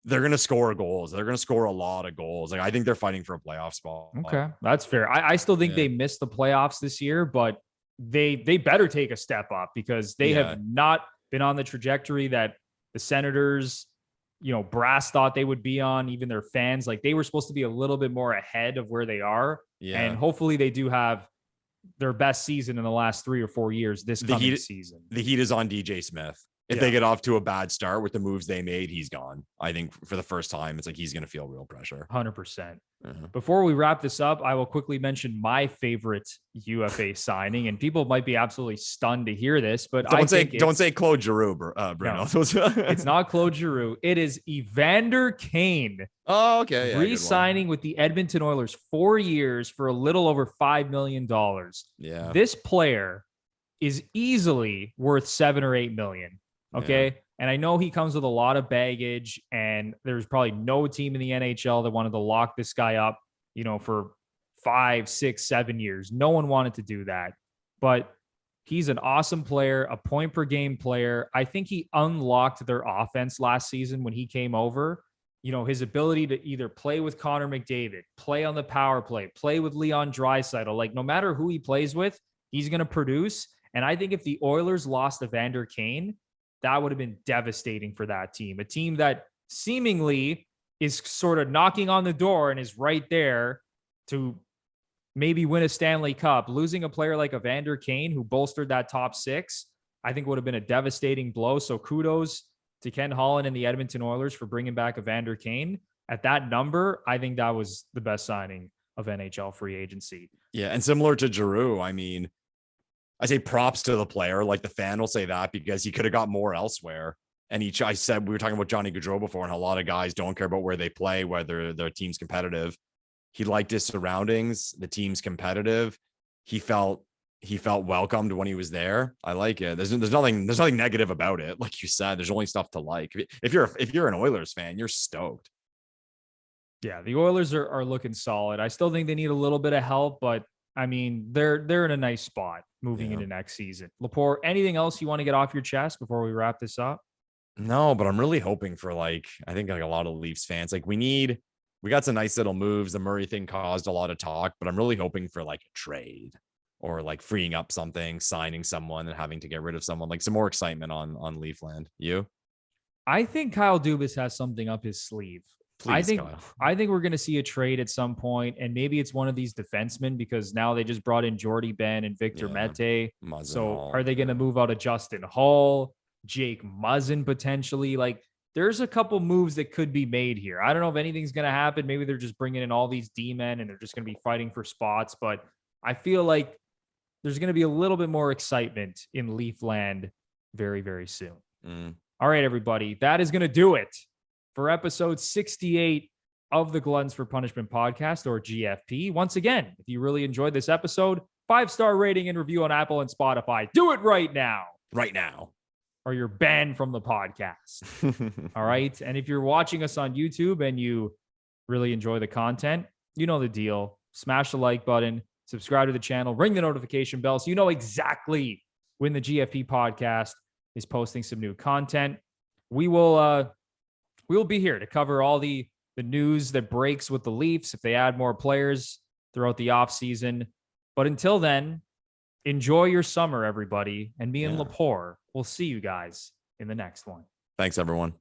They're going to score goals. They're going to score a lot of goals. Like, I think they're fighting for a playoff spot. Okay, that's fair. I still think they missed the playoffs this year, but they better take a step up because they have not been on the trajectory that the Senators, brass thought they would be on. Even their fans, like, they were supposed to be a little bit more ahead of where they are. Yeah. And hopefully they do have their best season in the last 3 or 4 years this coming season. The heat is on DJ Smith. If they get off to a bad start with the moves they made, he's gone. I think for the first time, it's like he's going to feel real pressure. 100%. Before we wrap this up, I will quickly mention my favorite UFA signing, and people might be absolutely stunned to hear this, but don't say Claude Giroux, Bruno. No, it's not Claude Giroux. It is Evander Kane. Oh, okay. Yeah, re-signing with the Edmonton Oilers 4 years for a little over $5 million. Yeah. This player is easily worth 7 or 8 million. Okay. Yeah. And I know he comes with a lot of baggage, and there's probably no team in the NHL that wanted to lock this guy up, for 5, 6, 7 years. No one wanted to do that, but he's an awesome player, a point per game player. I think he unlocked their offense last season when he came over. His ability to either play with Connor McDavid, play on the power play, play with Leon Draisaitl. Like, no matter who he plays with, he's going to produce. And I think if the Oilers lost Evander Kane, that would have been devastating for that team. A team that seemingly is sort of knocking on the door and is right there to maybe win a Stanley Cup. Losing a player like Evander Kane, who bolstered that top six, I think would have been a devastating blow. So kudos to Ken Holland and the Edmonton Oilers for bringing back Evander Kane. At that number, I think that was the best signing of NHL free agency. Yeah, and similar to Giroux, I mean, I say props to the player. Like, the fan will say that because he could have got more elsewhere. And I said, we were talking about Johnny Gaudreau before, and how a lot of guys don't care about where they play, whether their team's competitive. He liked his surroundings. The team's competitive. He felt welcomed when he was there. I like it. There's nothing negative about it. Like you said, there's only stuff to like. If you're an Oilers fan, you're stoked. Yeah, the Oilers are looking solid. I still think they need a little bit of help, but I mean, they're in a nice spot moving into next season. Lepore, anything else you want to get off your chest before we wrap this up? No, but I'm really hoping for, I think a lot of Leafs fans, we got some nice little moves. The Murray thing caused a lot of talk, but I'm really hoping for a trade or freeing up something, signing someone and having to get rid of someone, some more excitement on Leafland. You? I think Kyle Dubas has something up his sleeve. Please, I think we're going to see a trade at some point, and maybe it's one of these defensemen because now they just brought in Jordy Ben and Victor Mete. So are they going to move out of Justin Hull, Jake Muzzin potentially? There's a couple moves that could be made here. I don't know if anything's going to happen. Maybe they're just bringing in all these D-men and they're just going to be fighting for spots. But I feel like there's going to be a little bit more excitement in Leafland very, very soon. All right, everybody. That is going to do it for episode 68 of the Gluttons For Punishment Podcast, or GFP. Once again, if you really enjoyed this episode, 5-star rating and review on Apple and Spotify. Do it right now. Right now. Or you're banned from the podcast. All right. And if you're watching us on YouTube and you really enjoy the content, you know the deal. Smash the like button, subscribe to the channel, ring the notification bell so you know exactly when the GFP podcast is posting some new content. We will be here to cover all the news that breaks with the Leafs if they add more players throughout the offseason. But until then, enjoy your summer, everybody. And me and Lepore will see you guys in the next one. Thanks, everyone.